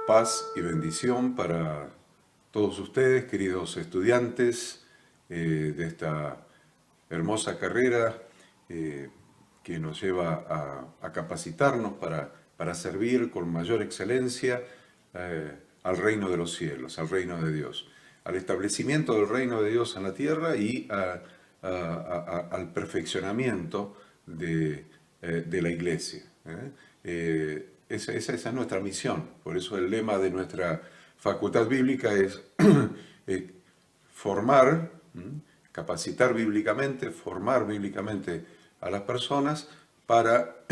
Paz y bendición para todos ustedes, queridos estudiantes de esta hermosa carrera que nos lleva a capacitarnos para servir con mayor excelencia al reino de los cielos, al reino de Dios, al establecimiento del reino de Dios en la tierra y al perfeccionamiento de la iglesia. Esa es nuestra misión. Por eso el lema de nuestra facultad bíblica es formar, capacitar bíblicamente, formar bíblicamente a las personas para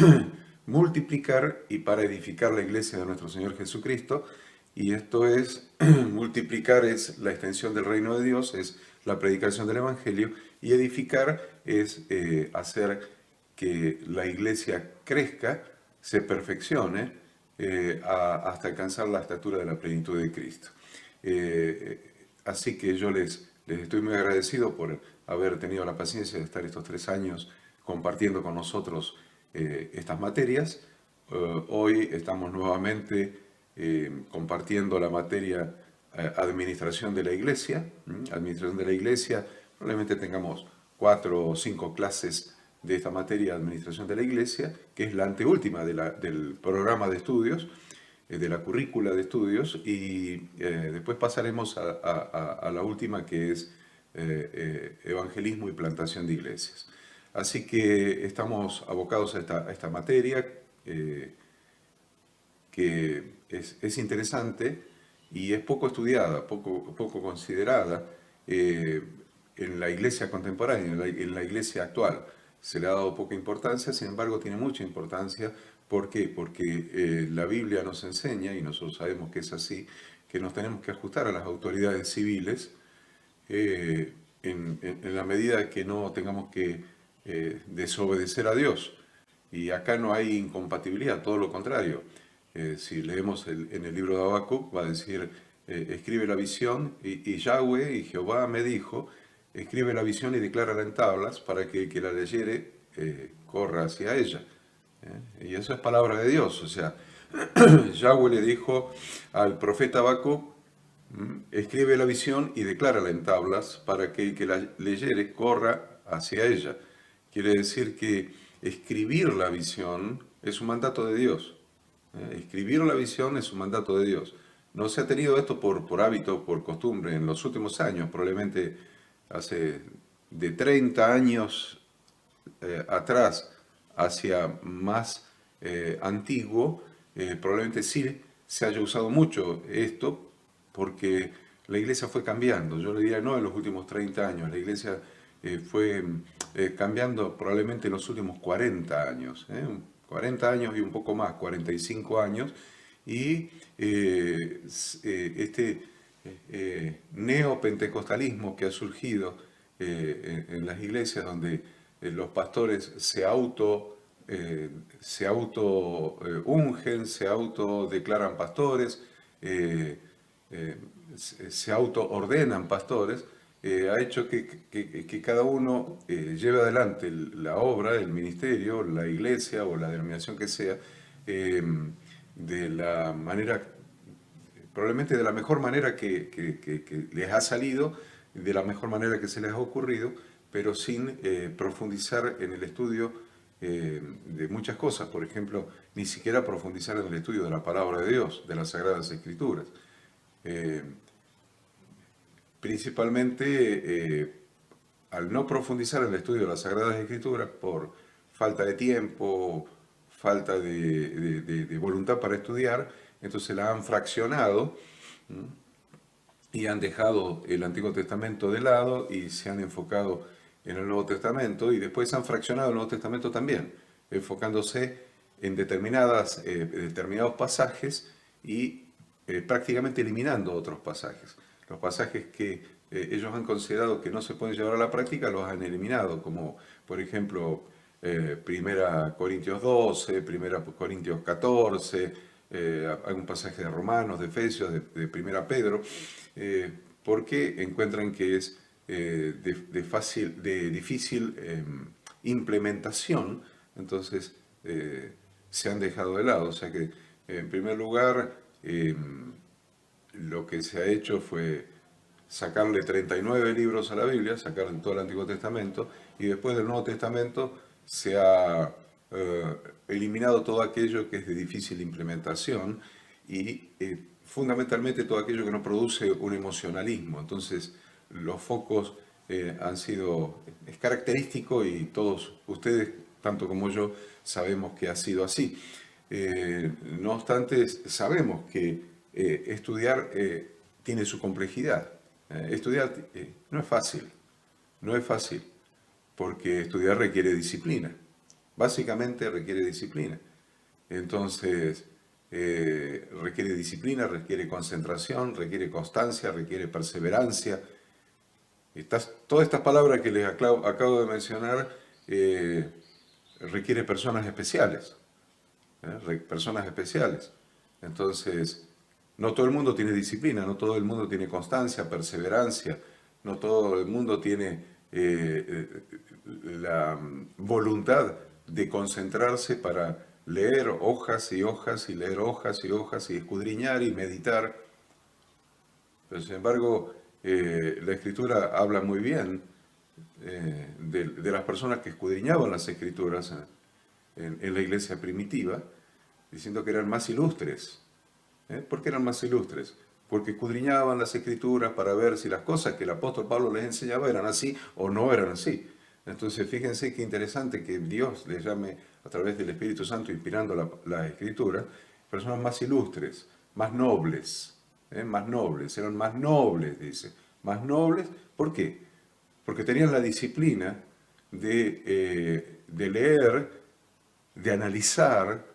multiplicar y para edificar la iglesia de nuestro Señor Jesucristo. Y esto es, multiplicar es la extensión del reino de Dios, es la predicación del Evangelio, y edificar es hacer que la iglesia crezca, se perfeccione hasta alcanzar la estatura de la plenitud de Cristo. Así que yo les estoy muy agradecido por haber tenido la paciencia de estar estos 3 años compartiendo con nosotros estas materias. Hoy estamos nuevamente compartiendo la materia Administración de la Iglesia. Administración de la Iglesia, probablemente tengamos 4 o 5 clases de esta materia Administración de la Iglesia, que es la anteúltima del programa de estudios, de la currícula de estudios, y después pasaremos a la última, que es Evangelismo y Plantación de Iglesias. Así que estamos abocados a esta materia que es interesante y es poco estudiada, poco considerada en la iglesia contemporánea, en la iglesia actual. Se le ha dado poca importancia, sin embargo tiene mucha importancia. ¿Por qué? Porque la Biblia nos enseña, y nosotros sabemos que es así, que nos tenemos que ajustar a las autoridades civiles en la medida que no tengamos que desobedecer a Dios. Y acá no hay incompatibilidad, todo lo contrario. Si leemos en el libro de Habacuc, va a decir, escribe la visión, y Yahweh y Jehová me dijo, escribe la visión y declárala en tablas para que el que la leyere corra hacia ella. Y eso es palabra de Dios. O sea, Yahweh le dijo al profeta Habacuc, escribe la visión y declárala en tablas para que el que la leyere corra hacia ella. Quiere decir que escribir la visión es un mandato de Dios. Escribir la visión es un mandato de Dios. No se ha tenido esto por hábito, por costumbre en los últimos años, probablemente hace de 30 años atrás hacia más antiguo, probablemente sí se haya usado mucho esto porque la iglesia fue cambiando. Yo le diría no en los últimos 30 años, la iglesia fue cambiando probablemente en los últimos 40 años. 40 años y un poco más, 45 años, y este neopentecostalismo que ha surgido en las iglesias donde los pastores se auto ungen, se auto declaran pastores, se auto ordenan pastores, ha hecho que cada uno lleve adelante la obra, el ministerio, la iglesia o la denominación que sea, de la manera, probablemente de la mejor manera que les ha salido, de la mejor manera que se les ha ocurrido, pero sin profundizar en el estudio de muchas cosas. Por ejemplo, ni siquiera profundizar en el estudio de la palabra de Dios, de las Sagradas Escrituras. Principalmente al no profundizar en el estudio de las Sagradas Escrituras por falta de tiempo, falta de voluntad para estudiar, entonces la han fraccionado y han dejado el Antiguo Testamento de lado y se han enfocado en el Nuevo Testamento, y después han fraccionado el Nuevo Testamento también, enfocándose en determinados pasajes y prácticamente eliminando otros pasajes. Los pasajes que ellos han considerado que no se pueden llevar a la práctica los han eliminado, como por ejemplo 1 Corintios 12, 1 Corintios 14, algún pasaje de Romanos, de Efesios, de 1 Pedro, porque encuentran que es de difícil implementación, entonces se han dejado de lado. O sea que, en primer lugar, lo que se ha hecho fue sacarle 39 libros a la Biblia, sacar todo el Antiguo Testamento, y después del Nuevo Testamento se ha eliminado todo aquello que es de difícil implementación y fundamentalmente todo aquello que no produce un emocionalismo. Entonces, los focos han sido, es característico y todos ustedes, tanto como yo, sabemos que ha sido así. No obstante, sabemos que estudiar tiene su complejidad. Estudiar no es fácil, no es fácil, porque estudiar requiere disciplina. Básicamente requiere disciplina. Entonces, requiere disciplina, requiere concentración, requiere constancia, requiere perseverancia. Todas estas palabras que les acabo de mencionar requiere personas especiales. Personas especiales. Entonces, no todo el mundo tiene disciplina, no todo el mundo tiene constancia, perseverancia, no todo el mundo tiene la voluntad de concentrarse para leer hojas y hojas y leer hojas y hojas y escudriñar y meditar. Pero sin embargo, la Escritura habla muy bien de las personas que escudriñaban las Escrituras en la iglesia primitiva, diciendo que eran más ilustres. ¿Por qué eran más ilustres? Porque escudriñaban las Escrituras para ver si las cosas que el apóstol Pablo les enseñaba eran así o no eran así. Entonces, fíjense qué interesante que Dios les llame a través del Espíritu Santo, inspirando la Escritura, personas más ilustres, más nobles, más nobles, eran más nobles, dice. Más nobles, ¿por qué? Porque tenían la disciplina de leer, de analizar,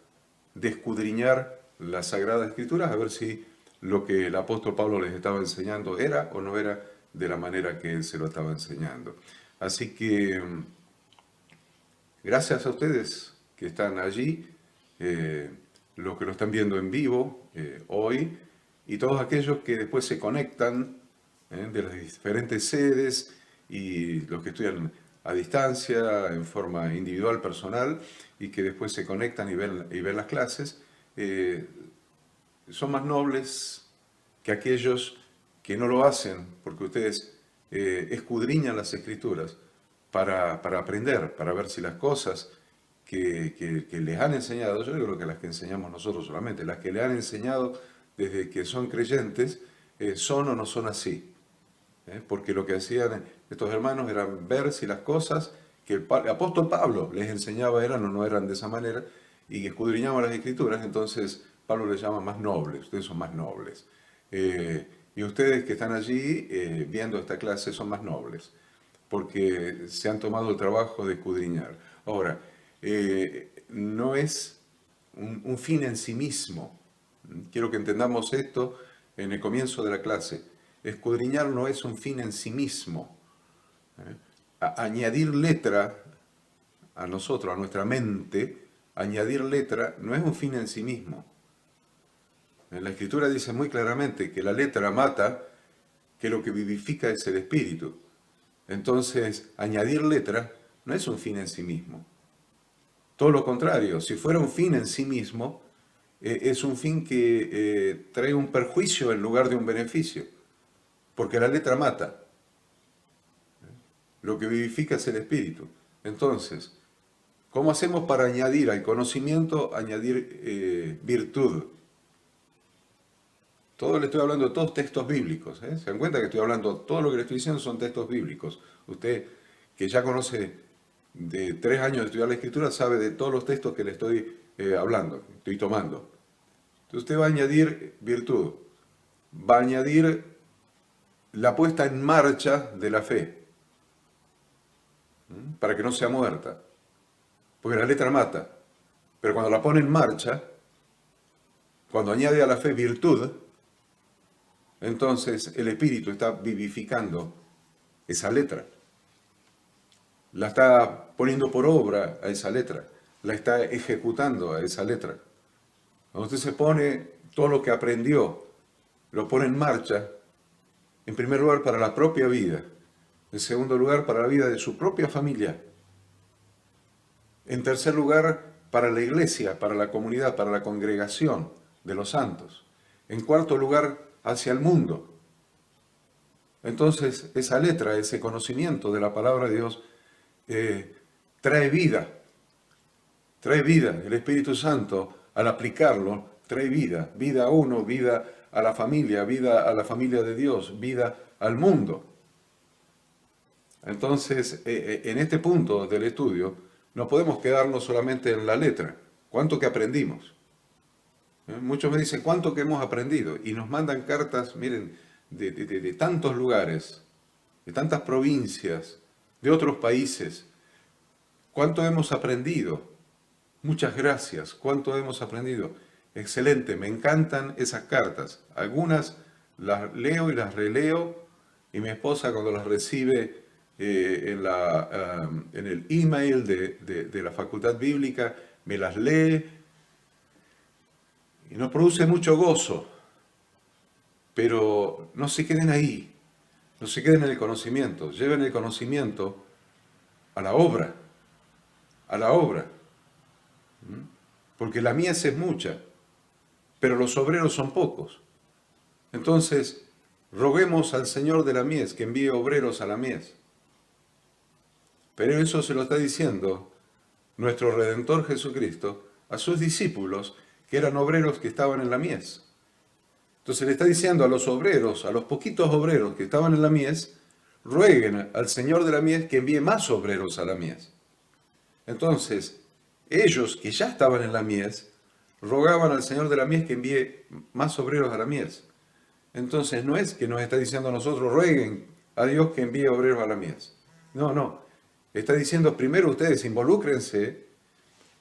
de escudriñar las Sagradas Escrituras, a ver si lo que el apóstol Pablo les estaba enseñando era o no era de la manera que él se lo estaba enseñando. Así que, gracias a ustedes que están allí, los que lo están viendo en vivo hoy, y todos aquellos que después se conectan de las diferentes sedes, y los que estudian a distancia, en forma individual, personal, y que después se conectan y ven las clases, son más nobles que aquellos que no lo hacen, porque ustedes escudriñan las Escrituras para aprender, para ver si las cosas que les han enseñado, yo creo que las que enseñamos nosotros solamente, las que le han enseñado desde que son creyentes, son o no son así. Porque lo que hacían estos hermanos era ver si las cosas que el apóstol Pablo les enseñaba eran o no eran de esa manera, y escudriñaban las Escrituras. Entonces Pablo les llama más nobles, ustedes son más nobles. Y ustedes que están allí viendo esta clase son más nobles, porque se han tomado el trabajo de escudriñar. Ahora, no es un fin en sí mismo. Quiero que entendamos esto en el comienzo de la clase. Escudriñar no es un fin en sí mismo. Añadir letra a nosotros, a nuestra mente, añadir letra no es un fin en sí mismo. En la Escritura dice muy claramente que la letra mata, que lo que vivifica es el espíritu. Entonces, añadir letra no es un fin en sí mismo. Todo lo contrario, si fuera un fin en sí mismo, es un fin que trae un perjuicio en lugar de un beneficio, porque la letra mata. Lo que vivifica es el espíritu. Entonces, ¿cómo hacemos para añadir al conocimiento, añadir virtud? Todo le estoy hablando de todos textos bíblicos. ¿Se dan cuenta que estoy hablando, todo lo que le estoy diciendo son textos bíblicos? Usted, que ya conoce de 3 años de estudiar la Escritura, sabe de todos los textos que le estoy hablando, estoy tomando. Entonces usted va a añadir virtud, va a añadir la puesta en marcha de la fe, para que no sea muerta. Porque la letra mata, pero cuando la pone en marcha, cuando añade a la fe virtud, entonces el Espíritu está vivificando esa letra. La está poniendo por obra a esa letra, la está ejecutando a esa letra. Cuando usted se pone todo lo que aprendió, lo pone en marcha, en primer lugar para la propia vida, en segundo lugar para la vida de su propia familia, en tercer lugar para la iglesia, para la comunidad, para la congregación de los santos, En cuarto lugar, hacia el mundo. Entonces, esa letra, ese conocimiento de la palabra de Dios, trae vida. Trae vida. El Espíritu Santo, al aplicarlo, trae vida. Vida a uno, vida a la familia de Dios, vida al mundo. Entonces, en este punto del estudio, no podemos quedarnos solamente en la letra. ¿Cuánto que aprendimos? Muchos me dicen, ¿cuánto que hemos aprendido? Y nos mandan cartas, miren, de tantos lugares, de tantas provincias, de otros países. ¿Cuánto hemos aprendido? Muchas gracias. ¿Cuánto hemos aprendido? Excelente, me encantan esas cartas. Algunas las leo y las releo, y mi esposa cuando las recibe en el email de la Facultad Bíblica, me las lee y nos produce mucho gozo. Pero no se queden ahí, no se queden en el conocimiento, lleven el conocimiento a la obra, a la obra. Porque la mies es mucha, pero los obreros son pocos. Entonces, roguemos al Señor de la mies que envíe obreros a la mies. Pero eso se lo está diciendo nuestro Redentor Jesucristo a sus discípulos que eran obreros que estaban en la mies. Entonces le está diciendo a los obreros, a los poquitos obreros que estaban en la mies, rueguen al Señor de la mies que envíe más obreros a la mies. Entonces, ellos que ya estaban en la mies, rogaban al Señor de la mies que envíe más obreros a la mies. Entonces no es que nos está diciendo a nosotros, rueguen a Dios que envíe obreros a la mies. No, no. Está diciendo, primero ustedes involúcrense,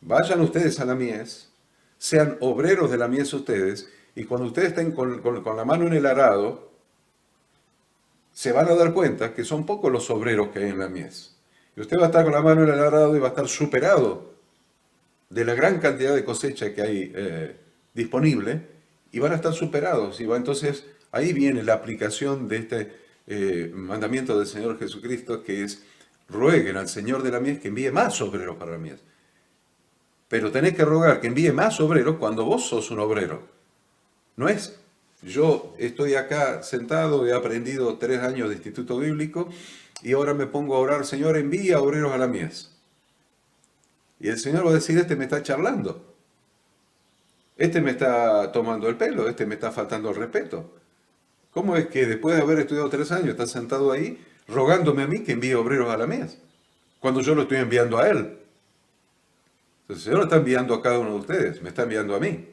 vayan ustedes a la mies, sean obreros de la mies ustedes, y cuando ustedes estén con la mano en el arado, se van a dar cuenta que son pocos los obreros que hay en la mies. Y usted va a estar con la mano en el arado y va a estar superado de la gran cantidad de cosecha que hay disponible, y van a estar superados. Entonces, ahí viene la aplicación de este mandamiento del Señor Jesucristo, que es, rueguen al Señor de la mies que envíe más obreros para la mies. Pero tenés que rogar que envíe más obreros cuando vos sos un obrero. No es, yo estoy acá sentado, he aprendido 3 años de instituto bíblico y ahora me pongo a orar, Señor, envía obreros a la mies. Y el Señor va a decir, este me está charlando, este me está tomando el pelo, este me está faltando el respeto. ¿Cómo es que después de haber estudiado 3 años está sentado ahí rogándome a mí que envíe obreros a la mies? Cuando yo lo estoy enviando a Él. Entonces el Señor no está enviando a cada uno de ustedes, me está enviando a mí.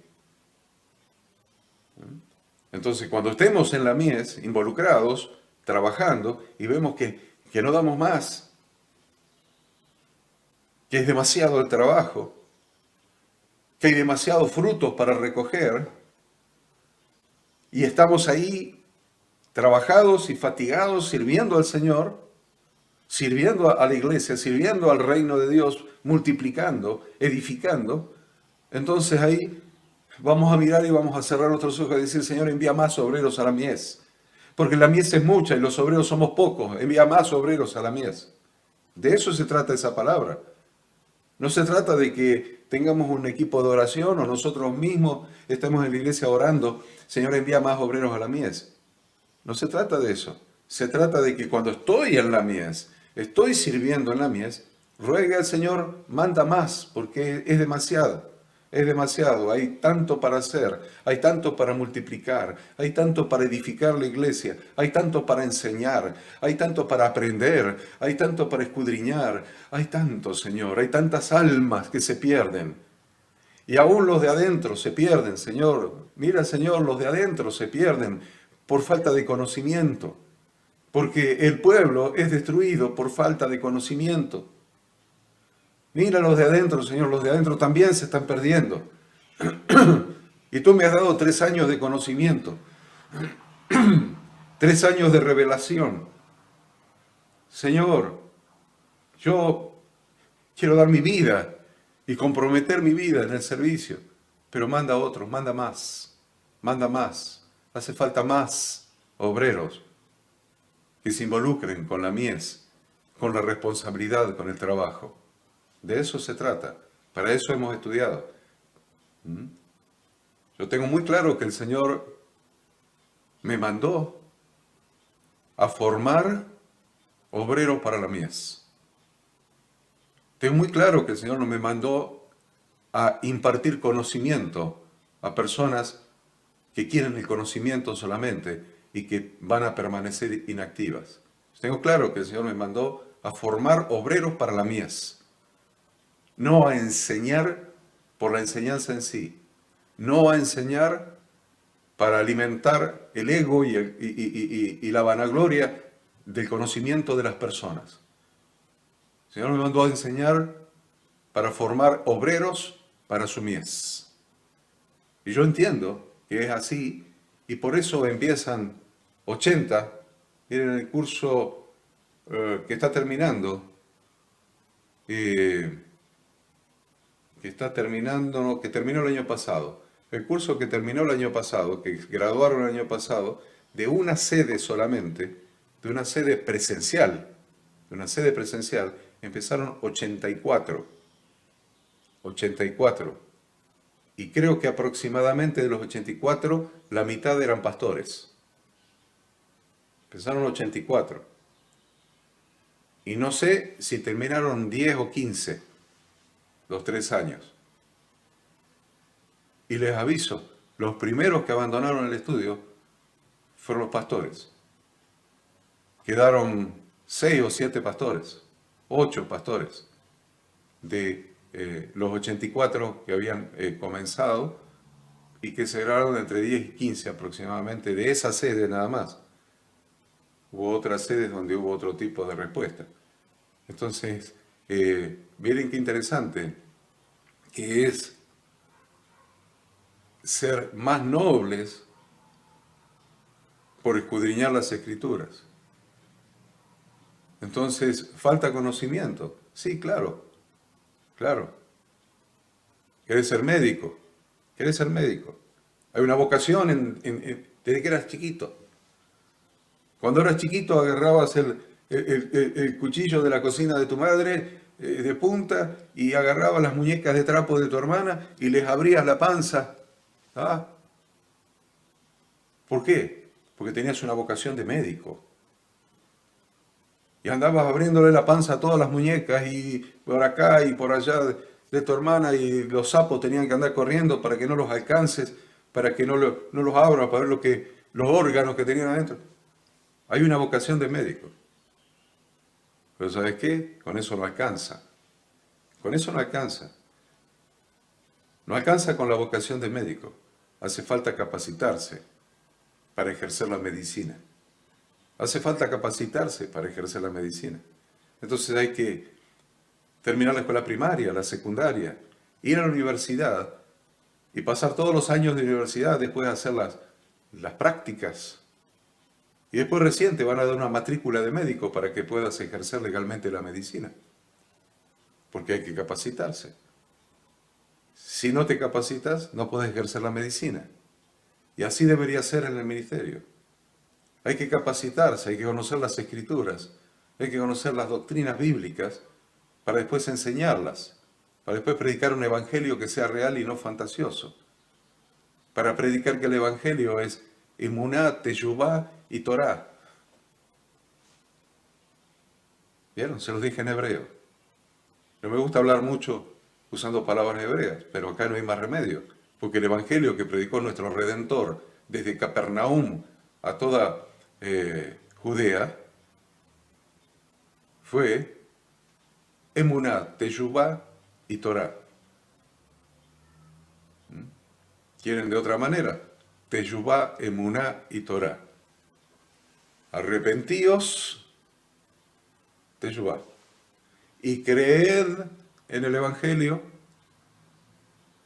Entonces, cuando estemos en la mies, involucrados, trabajando, y vemos que no damos más, que es demasiado el trabajo, que hay demasiados frutos para recoger, y estamos ahí trabajados y fatigados, sirviendo al Señor, sirviendo a la iglesia, sirviendo al reino de Dios, multiplicando, edificando, entonces ahí vamos a mirar y vamos a cerrar nuestros ojos y decir, Señor, envía más obreros a la mies. Porque la mies es mucha y los obreros somos pocos. Envía más obreros a la mies. De eso se trata esa palabra. No se trata de que tengamos un equipo de oración o nosotros mismos estemos en la iglesia orando, Señor, envía más obreros a la mies. No se trata de eso. Se trata de que cuando estoy en la mies, estoy sirviendo en la mies, ruegue al Señor, manda más, porque es demasiado. Es demasiado, hay tanto para hacer, hay tanto para multiplicar, hay tanto para edificar la iglesia, hay tanto para enseñar, hay tanto para aprender, hay tanto para escudriñar, hay tanto, Señor, hay tantas almas que se pierden. Y aún los de adentro se pierden, Señor. Mira, Señor, los de adentro se pierden por falta de conocimiento, porque el pueblo es destruido por falta de conocimiento. Mira los de adentro, Señor, los de adentro también se están perdiendo. Y tú me has dado 3 años de conocimiento, 3 años de revelación. Señor, yo quiero dar mi vida y comprometer mi vida en el servicio, pero manda a otros, manda más, manda más. Hace falta más obreros que se involucren con la mies, con la responsabilidad, con el trabajo. De eso se trata. Para eso hemos estudiado. Yo tengo muy claro que el Señor me mandó a formar obreros para la mies. Tengo muy claro que el Señor no me mandó a impartir conocimiento a personas que quieren el conocimiento solamente y que van a permanecer inactivas. Tengo claro que el Señor me mandó a formar obreros para la mies, no a enseñar por la enseñanza en sí, no a enseñar para alimentar el ego y la vanagloria del conocimiento de las personas. El Señor me mandó a enseñar para formar obreros para su mies. Y yo entiendo que es así, y por eso empiezan 80, miren el curso que está terminando, que terminó el año pasado. El curso que terminó el año pasado, que graduaron el año pasado, de una sede solamente, de una sede presencial, empezaron 84. Y creo que aproximadamente de los 84, la mitad eran pastores. Empezaron 84. Y no sé si terminaron 10 o 15 los 3 años. Y les aviso, los primeros que abandonaron el estudio fueron los pastores. Quedaron 6 o 7 pastores, 8 pastores de los 84 que habían comenzado y que se graduaron entre 10 y 15 aproximadamente de esa sede nada más. Hubo otras sedes donde hubo otro tipo de respuesta. Entonces, miren qué interesante que es ser más nobles por escudriñar las Escrituras. Entonces, falta conocimiento. Sí, claro. ¿Querés ser médico? Hay una vocación desde que eras chiquito. Cuando eras chiquito agarrabas el cuchillo de la cocina de tu madre de punta y agarrabas las muñecas de trapo de tu hermana y les abrías la panza. ¿Ah? ¿Por qué? Porque tenías una vocación de médico. Y andabas abriéndole la panza a todas las muñecas y por acá y por allá de tu hermana y los sapos tenían que andar corriendo para que no los alcances, para que no los abras, para ver los órganos que tenían adentro. Hay una vocación de médico. Pero ¿sabes qué? Con eso no alcanza. No alcanza con la vocación de médico. Hace falta capacitarse para ejercer la medicina. Entonces hay que terminar la escuela primaria, la secundaria, ir a la universidad y pasar todos los años de universidad, después hacer las prácticas. Y después recién te van a dar una matrícula de médico para que puedas ejercer legalmente la medicina. Porque hay que capacitarse. Si no te capacitas, no puedes ejercer la medicina. Y así debería ser en el ministerio. Hay que capacitarse, hay que conocer las Escrituras, hay que conocer las doctrinas bíblicas para después enseñarlas, para después predicar un evangelio que sea real y no fantasioso. Para predicar que el evangelio es Emuná, Teshuvá y Torá. ¿Vieron? Se los dije en hebreo. No me gusta hablar mucho usando palabras hebreas, pero acá no hay más remedio, porque el evangelio que predicó nuestro Redentor desde Capernaum a toda Judea fue Emuná, Teshuvá y Torá. ¿Quieren de otra manera? Teshuvá, Emuná y Torá. Arrepentíos, Teshuvá. Y creed en el Evangelio,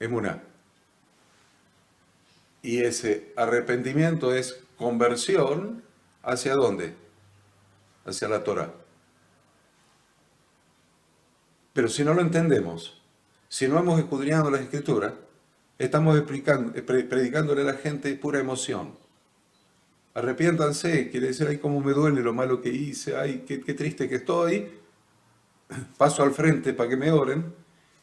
Emuná. Y ese arrepentimiento es conversión, ¿hacia dónde? Hacia la Torá. Pero si no lo entendemos, si no hemos escudriñado las Escrituras, estamos predicándole a la gente pura emoción. Arrepiéntanse, quiere decir, ay, cómo me duele lo malo que hice, ay, qué triste que estoy, paso al frente para que me oren,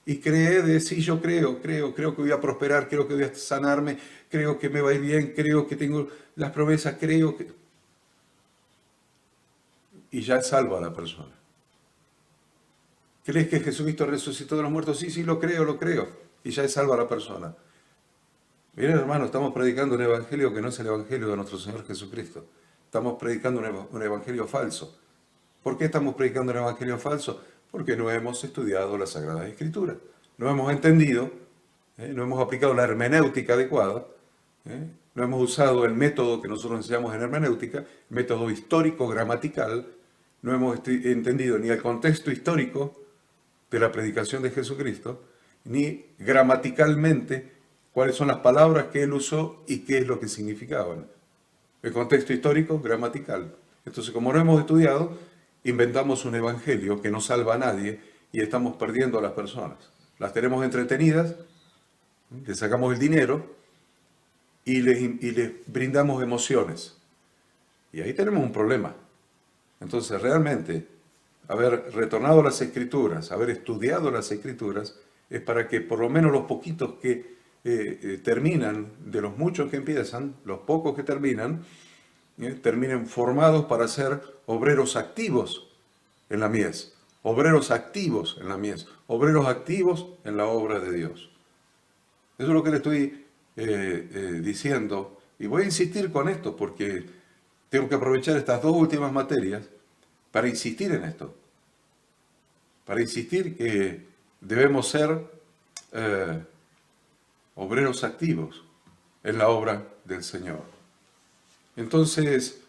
y cree de sí, yo creo que voy a prosperar, creo que voy a sanarme, creo que me va a ir bien, creo que tengo las promesas, creo que... Y ya es salva a la persona. ¿Crees que Jesucristo resucitó de los muertos? Sí, sí, lo creo. Y ya es salva a la persona. Miren, hermano, estamos predicando un evangelio que no es el evangelio de nuestro Señor Jesucristo. Estamos predicando un evangelio falso. ¿Por qué estamos predicando un evangelio falso? Porque no hemos estudiado las Sagradas Escrituras. No hemos entendido, no hemos aplicado la hermenéutica adecuada, no hemos usado el método que nosotros enseñamos en hermenéutica, método histórico, gramatical, no hemos entendido ni el contexto histórico de la predicación de Jesucristo, ni gramaticalmente cuáles son las palabras que él usó y qué es lo que significaban. El contexto histórico, gramatical. Entonces, como no hemos estudiado, inventamos un evangelio que no salva a nadie y estamos perdiendo a las personas. Las tenemos entretenidas, les sacamos el dinero y les brindamos emociones. Y ahí tenemos un problema. Entonces, realmente, haber retornado a las Escrituras, haber estudiado las Escrituras, es para que por lo menos los poquitos que terminan, de los muchos que empiezan, los pocos que terminen formados para ser obreros activos en la mies, obreros activos en la mies, obreros activos en la obra de Dios. Eso es lo que le estoy diciendo, y voy a insistir con esto porque tengo que aprovechar estas dos últimas materias para insistir en esto, para insistir que debemos ser obreros activos en la obra del Señor. Entonces,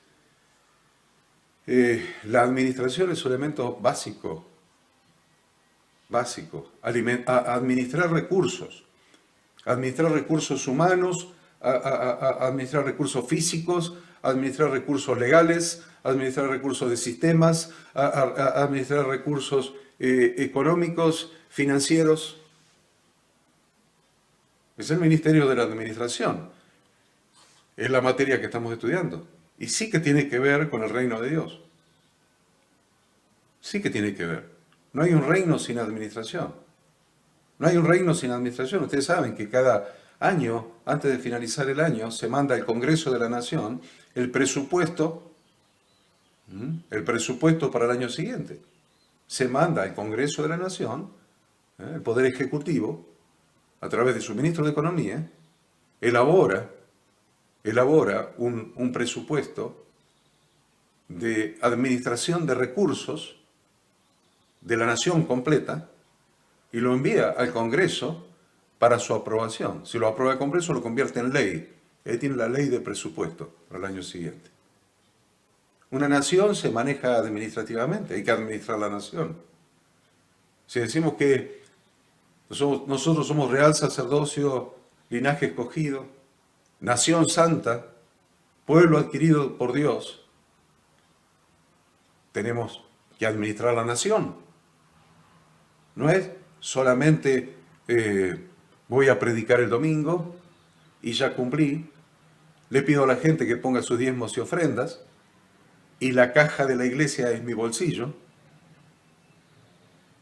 la administración es un elemento básico, administrar recursos humanos, administrar recursos físicos, administrar recursos legales, administrar recursos de sistemas, administrar recursos económicos, financieros. Es el ministerio de la administración. Es la materia que estamos estudiando. Y sí que tiene que ver con el reino de Dios. Sí que tiene que ver. No hay un reino sin administración. No hay un reino sin administración. Ustedes saben que cada año, antes de finalizar el año, se manda al Congreso de la Nación el presupuesto para el año siguiente. Se manda al Congreso de la Nación, el Poder Ejecutivo, a través de su ministro de Economía, elabora un presupuesto de administración de recursos de la nación completa y lo envía al Congreso para su aprobación. Si lo aprueba el Congreso, lo convierte en ley. Ahí tiene la ley de presupuesto para el año siguiente. Una nación se maneja administrativamente, hay que administrar la nación. Si decimos que nosotros somos real sacerdocio, linaje escogido, nación santa, pueblo adquirido por Dios, tenemos que administrar la nación. No es solamente voy a predicar el domingo y ya cumplí, le pido a la gente que ponga sus diezmos y ofrendas y la caja de la iglesia es mi bolsillo.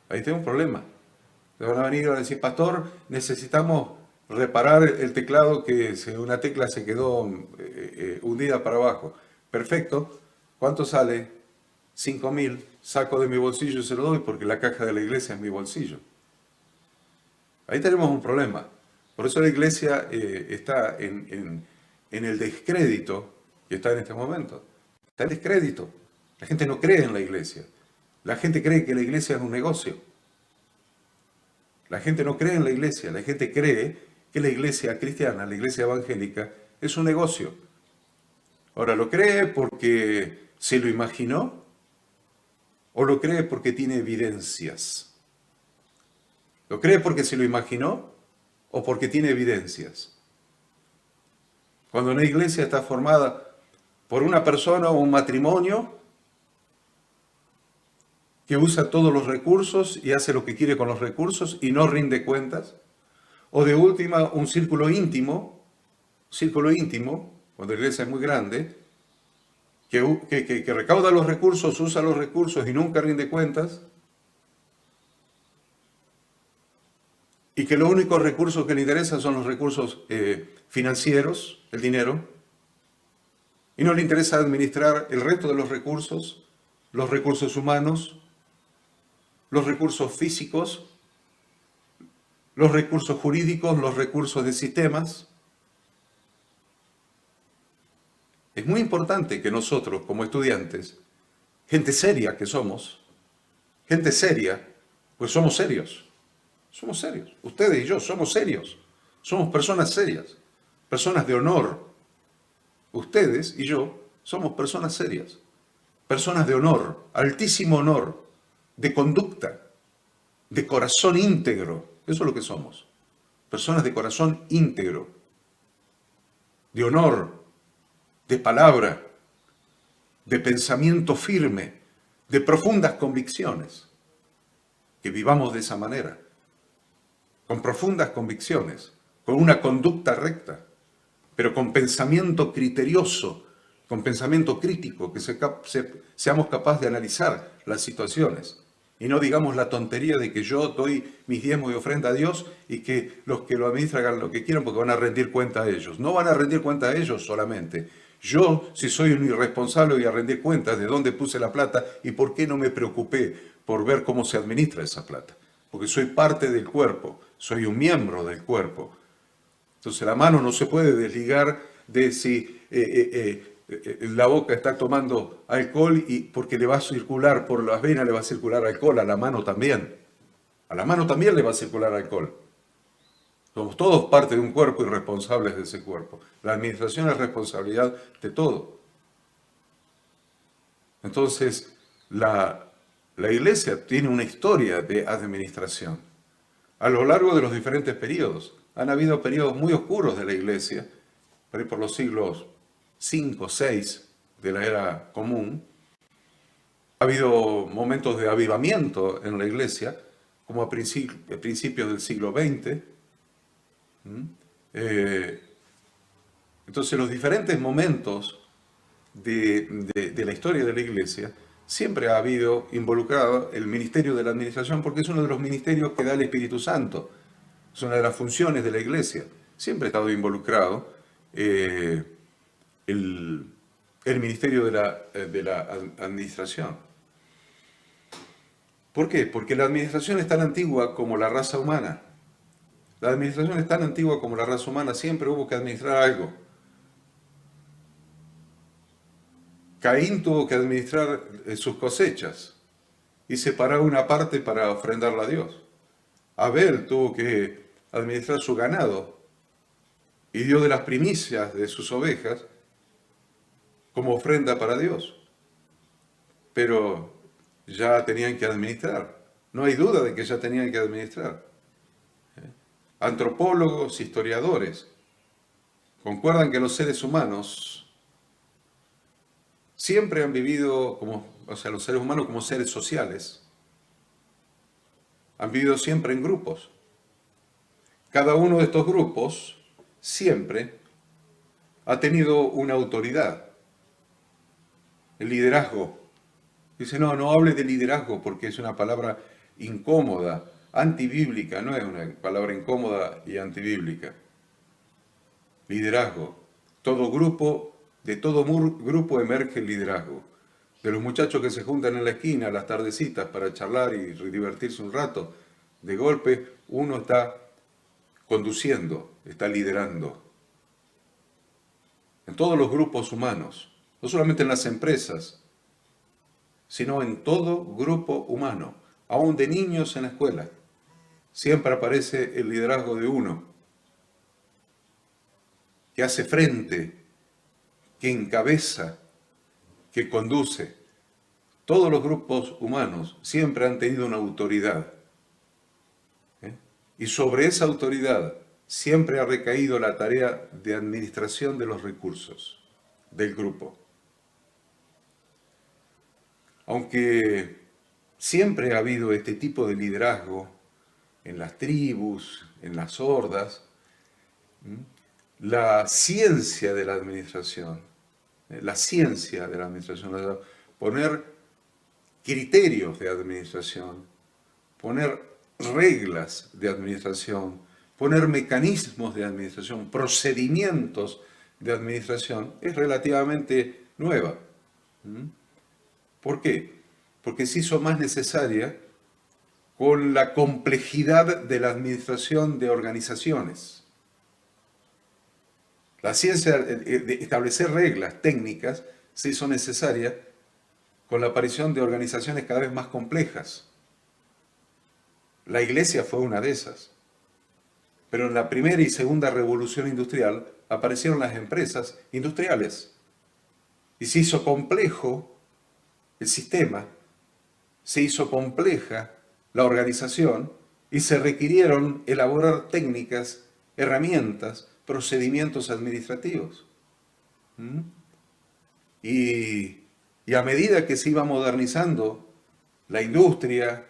Ahí tengo un problema. Le van a venir a decir, pastor, necesitamos reparar el teclado que una tecla se quedó hundida para abajo. Perfecto. ¿Cuánto sale? 5.000. Saco de mi bolsillo y se lo doy porque la caja de la iglesia es mi bolsillo. Ahí tenemos un problema. Por eso la iglesia está en el descrédito que está en este momento. Está en descrédito. La gente no cree en la iglesia. La gente cree que la iglesia es un negocio. La gente no cree en la iglesia. La gente cree que la iglesia cristiana, la iglesia evangélica, es un negocio. Ahora, ¿lo cree porque se lo imaginó? ¿O lo cree porque tiene evidencias? ¿Lo cree porque se lo imaginó o porque tiene evidencias? Cuando una iglesia está formada por una persona o un matrimonio que usa todos los recursos y hace lo que quiere con los recursos y no rinde cuentas, o de última un círculo íntimo, cuando la iglesia es muy grande, que recauda los recursos, usa los recursos y nunca rinde cuentas. y que los únicos recursos que le interesan son los recursos financieros, el dinero, y no le interesa administrar el resto de los recursos humanos, los recursos físicos, los recursos jurídicos, los recursos de sistemas. Es muy importante que nosotros, como estudiantes, gente seria que somos, gente seria, pues somos serios. Somos serios. Ustedes y yo somos serios. Somos personas serias, personas de honor. Ustedes y yo somos personas serias, personas de honor, altísimo honor, de conducta, de corazón íntegro. Eso es lo que somos. Personas de corazón íntegro, de honor, de palabra, de pensamiento firme, de profundas convicciones. Que vivamos de esa manera, con profundas convicciones, con una conducta recta, pero con pensamiento criterioso, con pensamiento crítico, que seamos capaces de analizar las situaciones. Y no digamos la tontería de que yo doy mis diezmos y ofrenda a Dios y que los que lo administran hagan lo que quieran porque van a rendir cuenta a ellos. No van a rendir cuenta a ellos solamente. Yo, si soy un irresponsable, voy a rendir cuentas de dónde puse la plata y por qué no me preocupé por ver cómo se administra esa plata. Porque soy parte del cuerpo, soy un miembro del cuerpo. Entonces la mano no se puede desligar de si la boca está tomando alcohol y porque le va a circular por las venas, le va a circular alcohol, a la mano también. A la mano también le va a circular alcohol. Somos todos parte de un cuerpo y responsables de ese cuerpo. La administración es responsabilidad de todo. Entonces, la iglesia tiene una historia de administración. A lo largo de los diferentes periodos, han habido periodos muy oscuros de la iglesia, por los siglos 5, 6 de la era común. Ha habido momentos de avivamiento en la iglesia, como a principios del siglo XX. Entonces, los diferentes momentos de la historia de la iglesia, siempre ha habido involucrado el ministerio de la administración, porque es uno de los ministerios que da el Espíritu Santo. Es una de las funciones de la iglesia. Siempre ha estado involucrado el ministerio de la administración. ¿Por qué? Porque la administración es tan antigua como la raza humana. La administración es tan antigua como la raza humana. Siempre hubo que administrar algo. Caín tuvo que administrar sus cosechas y separar una parte para ofrendarla a Dios. Abel tuvo que administrar su ganado y dio de las primicias de sus ovejas como ofrenda para Dios. Pero ya tenían que administrar. No hay duda de que ya tenían que administrar. Antropólogos, historiadores, concuerdan que los seres humanos siempre han vivido los seres humanos como seres sociales. Han vivido siempre en grupos. Cada uno de estos grupos siempre ha tenido una autoridad. El liderazgo. Dice, no hable de liderazgo porque es una palabra incómoda, antibíblica, no es una palabra incómoda y antibíblica. Liderazgo. De todo grupo emerge el liderazgo. De los muchachos que se juntan en la esquina a las tardecitas para charlar y divertirse un rato, de golpe uno está conduciendo, está liderando. En todos los grupos humanos, no solamente en las empresas, sino en todo grupo humano, aún de niños en la escuela. Siempre aparece el liderazgo de uno, que hace frente, que encabeza, que conduce. Todos los grupos humanos siempre han tenido una autoridad. Y sobre esa autoridad siempre ha recaído la tarea de administración de los recursos del grupo. Aunque siempre ha habido este tipo de liderazgo en las tribus, en las hordas, la ciencia de la administración, poner criterios de administración, poner reglas de administración, poner mecanismos de administración, procedimientos de administración, es relativamente nueva. ¿Por qué? Porque se hizo más necesaria con la complejidad de la administración de organizaciones. La ciencia de establecer reglas técnicas se hizo necesaria con la aparición de organizaciones cada vez más complejas. La Iglesia fue una de esas. Pero en la primera y segunda revolución industrial aparecieron las empresas industriales. Y se hizo complejo el sistema, se hizo compleja la organización y se requirieron elaborar técnicas, herramientas, procedimientos administrativos. Y a medida que se iba modernizando la industria,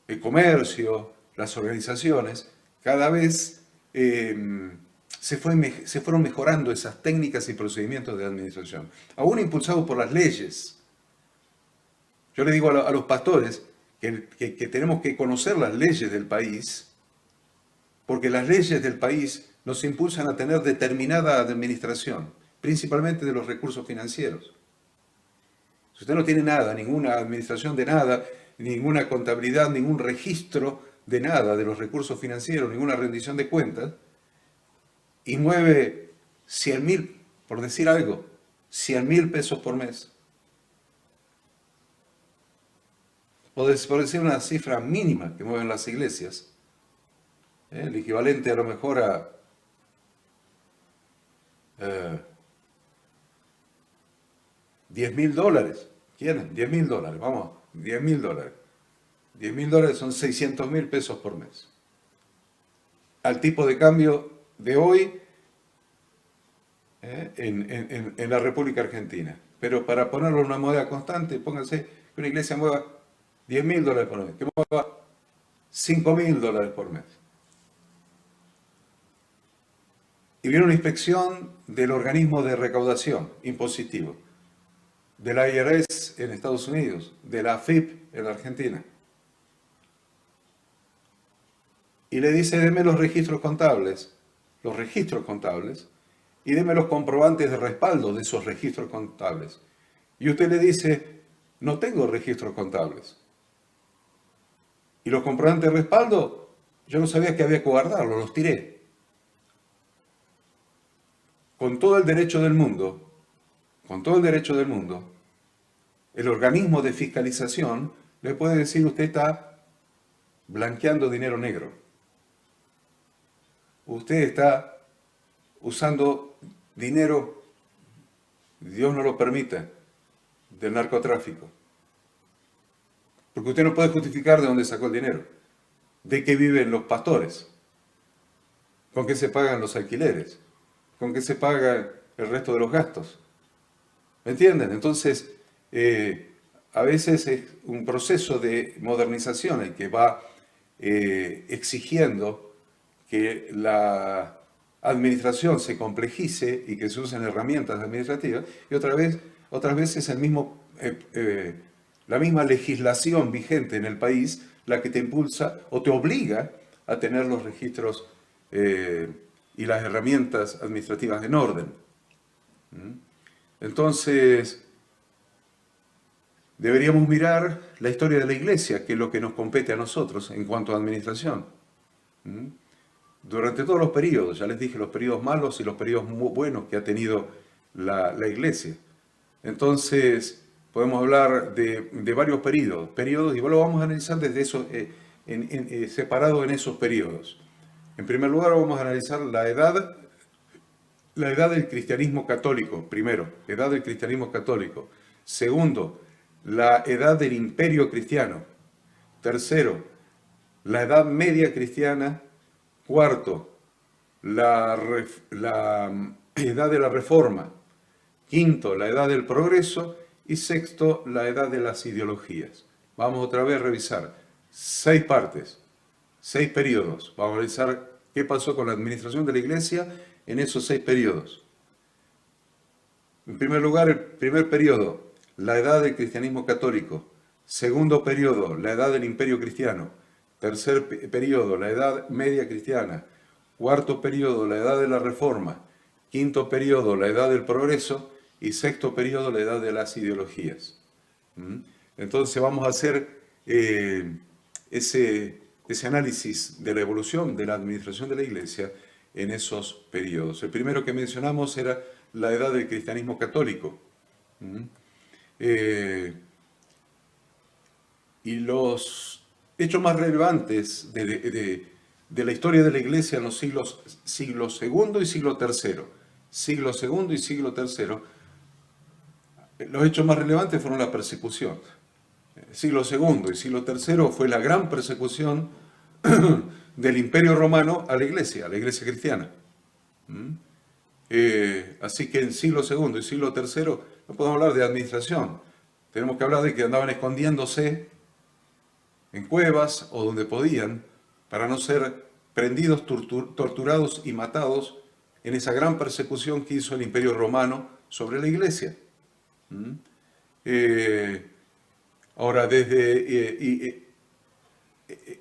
el comercio, las organizaciones, cada vez se fueron mejorando esas técnicas y procedimientos de administración, aún impulsados por las leyes. Yo le digo a los pastores que tenemos que conocer las leyes del país, porque las leyes del país nos impulsan a tener determinada administración, principalmente de los recursos financieros. Si usted no tiene nada, ninguna administración de nada, ninguna contabilidad, ningún registro de nada de los recursos financieros, ninguna rendición de cuentas, y mueve 100.000, por decir algo, 100.000 pesos por mes, por decir una cifra mínima que mueven las iglesias, el equivalente a lo mejor a $10.000. ¿Quieren? $10.000, vamos, $10.000. $10.000 son 600.000 pesos por mes. Al tipo de cambio de hoy en la República Argentina. Pero para ponerlo en una moneda constante, pónganse que una iglesia mueva $10.000 por mes, que mueva $5.000 por mes. Y viene una inspección del organismo de recaudación impositivo, de la IRS en Estados Unidos, de la AFIP en la Argentina. Y le dice, deme los registros contables, y deme los comprobantes de respaldo de esos registros contables. Y usted le dice, no tengo registros contables. Y los comprobantes de respaldo, yo no sabía que había que guardarlos, los tiré. Con todo el derecho del mundo, el organismo de fiscalización le puede decir, usted está blanqueando dinero negro. Usted está usando dinero, Dios no lo permita, del narcotráfico. Porque usted no puede justificar de dónde sacó el dinero, de qué viven los pastores, con qué se pagan los alquileres, con qué se paga el resto de los gastos. ¿Me entienden? Entonces, a veces es un proceso de modernización el que va exigiendo que la administración se complejice y que se usen herramientas administrativas, y otras veces la misma legislación vigente en el país la que te impulsa o te obliga a tener los registros y las herramientas administrativas en orden. Entonces, deberíamos mirar la historia de la Iglesia, que es lo que nos compete a nosotros en cuanto a administración. Durante todos los periodos, ya les dije, los periodos malos y los periodos muy buenos que ha tenido la Iglesia. Entonces, podemos hablar de varios periodos, y lo vamos a analizar desde eso, separado en esos periodos. En primer lugar, vamos a analizar la edad del cristianismo católico, primero, edad del cristianismo católico. Segundo, la edad del imperio cristiano. Tercero, la edad media cristiana. Cuarto, la edad de la reforma. Quinto, la edad del progreso. Y sexto, la edad de las ideologías. Vamos otra vez a revisar 6 partes, 6 periodos. Vamos a analizar qué pasó con la administración de la Iglesia en esos 6 periodos. En primer lugar, el primer periodo, la edad del cristianismo católico. Segundo periodo, la edad del imperio cristiano. Tercer periodo, la Edad Media Cristiana. Cuarto periodo, la Edad de la Reforma. Quinto periodo, la Edad del Progreso. Y sexto periodo, la Edad de las Ideologías. Entonces vamos a hacer ese análisis de la evolución de la administración de la Iglesia en esos periodos. El primero que mencionamos era la edad del cristianismo católico. Y los hechos más relevantes de la historia de la Iglesia en los siglo II y siglo III. Siglo II y siglo III. Los hechos más relevantes fueron la persecución. Siglo II y siglo III fue la gran persecución del Imperio Romano a la Iglesia cristiana. Así que en siglo II y siglo III no podemos hablar de administración. Tenemos que hablar de que andaban escondiéndose en cuevas o donde podían para no ser prendidos, torturados y matados en esa gran persecución que hizo el Imperio Romano sobre la Iglesia. Ahora, desde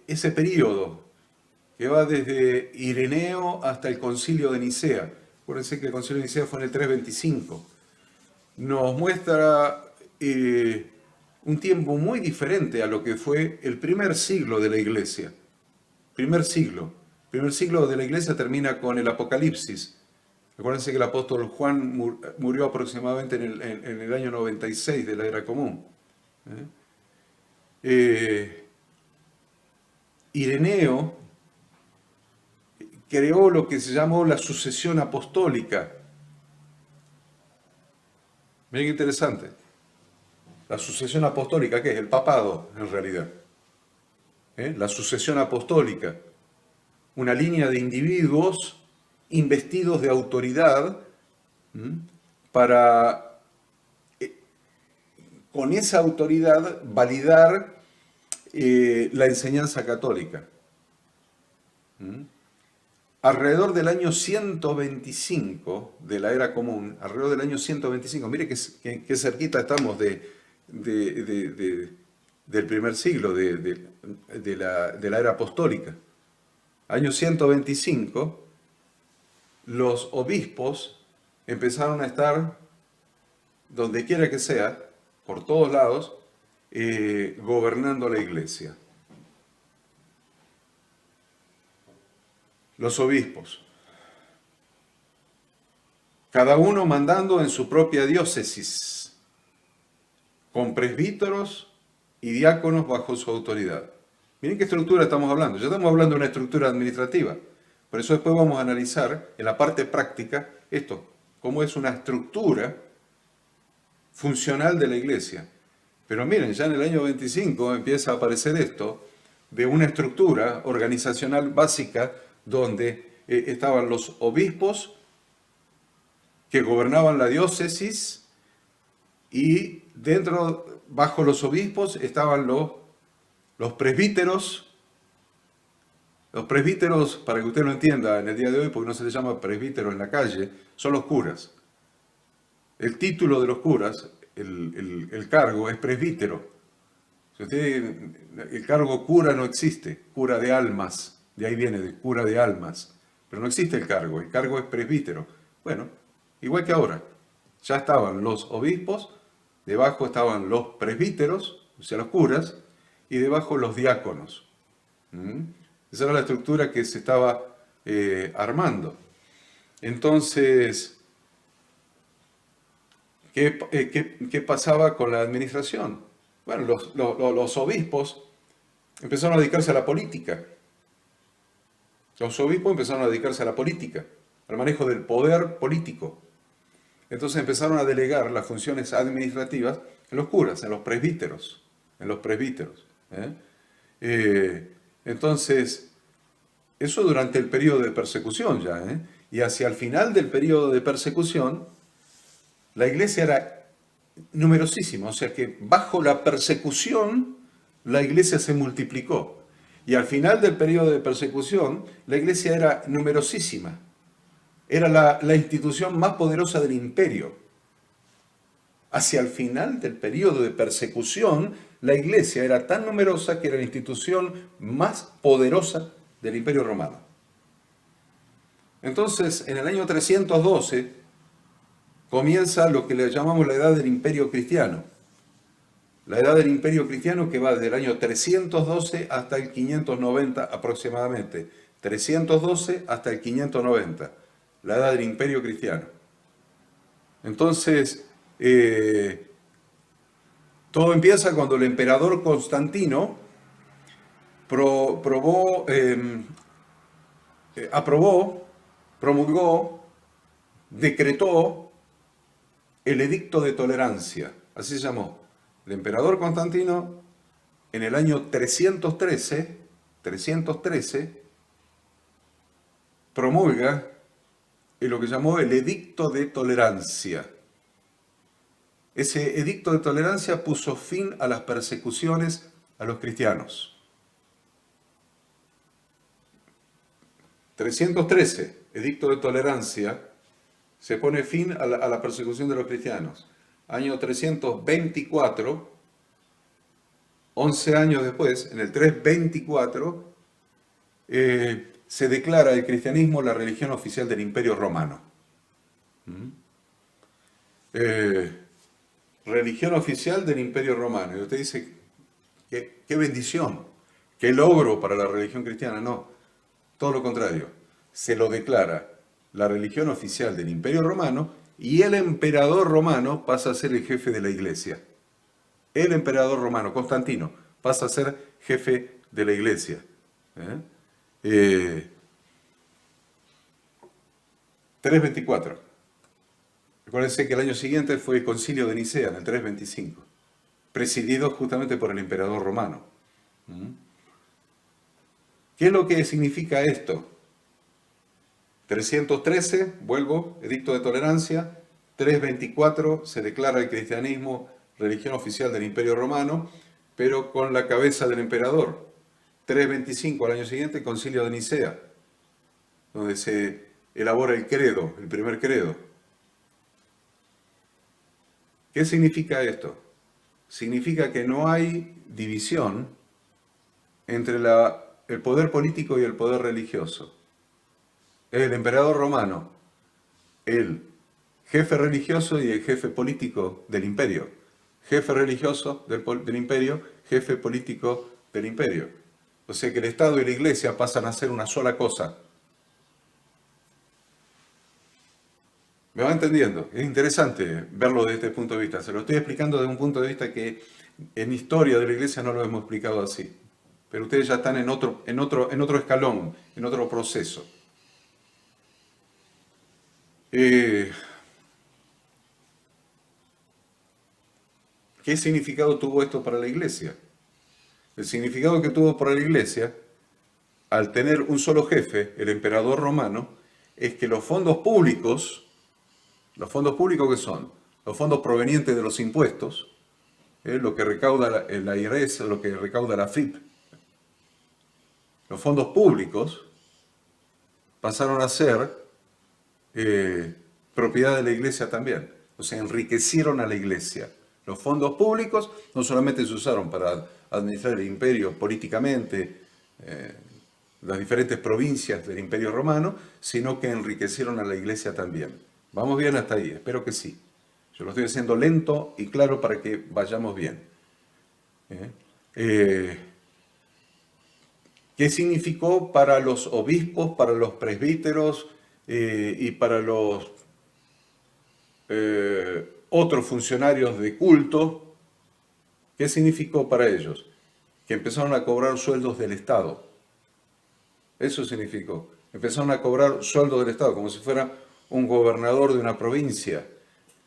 ese periodo que va desde Ireneo hasta el Concilio de Nicea, acuérdense que el Concilio de Nicea fue en el 325, nos muestra un tiempo muy diferente a lo que fue el primer siglo de la Iglesia. Primer siglo de la Iglesia termina con el Apocalipsis. Acuérdense que el apóstol Juan murió aproximadamente en el año 96 de la era común. Ireneo creó lo que se llamó la sucesión apostólica. Miren qué interesante. La sucesión apostólica, ¿qué es? El papado, en realidad. La sucesión apostólica. Una línea de individuos investidos de autoridad para, con esa autoridad, validar la enseñanza católica. Alrededor del año 125 de la era común, alrededor del año 125, mire qué cerquita estamos del primer siglo, de la era apostólica. Año 125, los obispos empezaron a estar, donde quiera que sea, por todos lados, gobernando la Iglesia. Los obispos, cada uno mandando en su propia diócesis, con presbíteros y diáconos bajo su autoridad. Miren qué estructura estamos hablando. Ya estamos hablando de una estructura administrativa. Por eso después vamos a analizar en la parte práctica esto, cómo es una estructura funcional de la Iglesia. Pero miren, ya en el año 25 empieza a aparecer esto de una estructura organizacional básica donde estaban los obispos que gobernaban la diócesis y bajo los obispos estaban los presbíteros. Los presbíteros, para que usted lo entienda en el día de hoy, porque no se les llama presbítero en la calle, son los curas. El título de los curas, el cargo, es presbítero. El cargo cura no existe, cura de almas, de ahí viene, de cura de almas. Pero no existe el cargo es presbítero. Bueno, igual que ahora, ya estaban los obispos, debajo estaban los presbíteros, o sea, los curas, y debajo los diáconos. Esa era la estructura que se estaba armando. Entonces, ¿qué pasaba con la administración? Bueno, los obispos empezaron a dedicarse a la política. Los obispos empezaron a dedicarse a la política, al manejo del poder político. Entonces empezaron a delegar las funciones administrativas en los curas, en los presbíteros. Entonces, eso durante el periodo de persecución ya, y hacia el final del periodo de persecución, la Iglesia era numerosísima, o sea que bajo la persecución la Iglesia se multiplicó. Y al final del periodo de persecución, la Iglesia era numerosísima. Era la institución más poderosa del imperio. Hacia el final del periodo de persecución, la iglesia era tan numerosa que era la institución más poderosa del Imperio Romano. Entonces, en el año 312, comienza lo que le llamamos la edad del Imperio Cristiano. La edad del Imperio Cristiano que va desde el año 312 hasta el 590 aproximadamente. 312 hasta el 590. La edad del Imperio Cristiano. Entonces, todo empieza cuando el emperador Constantino aprobó, promulgó, decretó el edicto de tolerancia. Así se llamó. El emperador Constantino, en el año 313, promulga lo que llamó el edicto de tolerancia. Ese edicto de tolerancia puso fin a las persecuciones a los cristianos. 313, edicto de tolerancia, se pone fin a la persecución de los cristianos. Año 324, 11 años después, en el 324, se declara el cristianismo la religión oficial del Imperio Romano. Religión oficial del Imperio Romano. Y usted dice, qué bendición, qué logro para la religión cristiana. No, todo lo contrario. Se lo declara la religión oficial del Imperio Romano y el emperador romano pasa a ser el jefe de la iglesia. El emperador romano, Constantino, pasa a ser jefe de la iglesia. 324. Recuérdense que el año siguiente fue el concilio de Nicea, en el 325, presidido justamente por el emperador romano. ¿Qué es lo que significa esto? 313, vuelvo, edicto de tolerancia. 324 se declara el cristianismo religión oficial del Imperio Romano, pero con la cabeza del emperador. 325, al año siguiente, concilio de Nicea, donde se elabora el credo, el primer credo. ¿Qué significa esto? Significa que no hay división entre el poder político y el poder religioso. El emperador romano, el jefe religioso y el jefe político del imperio. Jefe religioso del imperio, jefe político del imperio. O sea que el Estado y la Iglesia pasan a ser una sola cosa. ¿Me va entendiendo? Es interesante verlo desde este punto de vista. Se lo estoy explicando desde un punto de vista que en historia de la Iglesia no lo hemos explicado así. Pero ustedes ya están en otro escalón, en otro proceso. ¿Qué significado tuvo esto para la Iglesia? El significado que tuvo para la Iglesia, al tener un solo jefe, el emperador romano, es que los fondos públicos ¿qué son? Los fondos provenientes de los impuestos, lo que recauda la IRS, lo que recauda la FIP. Los fondos públicos pasaron a ser propiedad de la Iglesia también. O sea, enriquecieron a la Iglesia. Los fondos públicos no solamente se usaron para administrar el imperio políticamente, las diferentes provincias del Imperio Romano, sino que enriquecieron a la Iglesia también. ¿Vamos bien hasta ahí? Espero que sí. Yo lo estoy haciendo lento y claro para que vayamos bien. ¿Qué significó para los obispos, para los presbíteros y para los otros funcionarios de culto? ¿Qué significó para ellos? Que empezaron a cobrar sueldos del Estado. Eso significó. Empezaron a cobrar sueldos del Estado, como si fuera un gobernador de una provincia,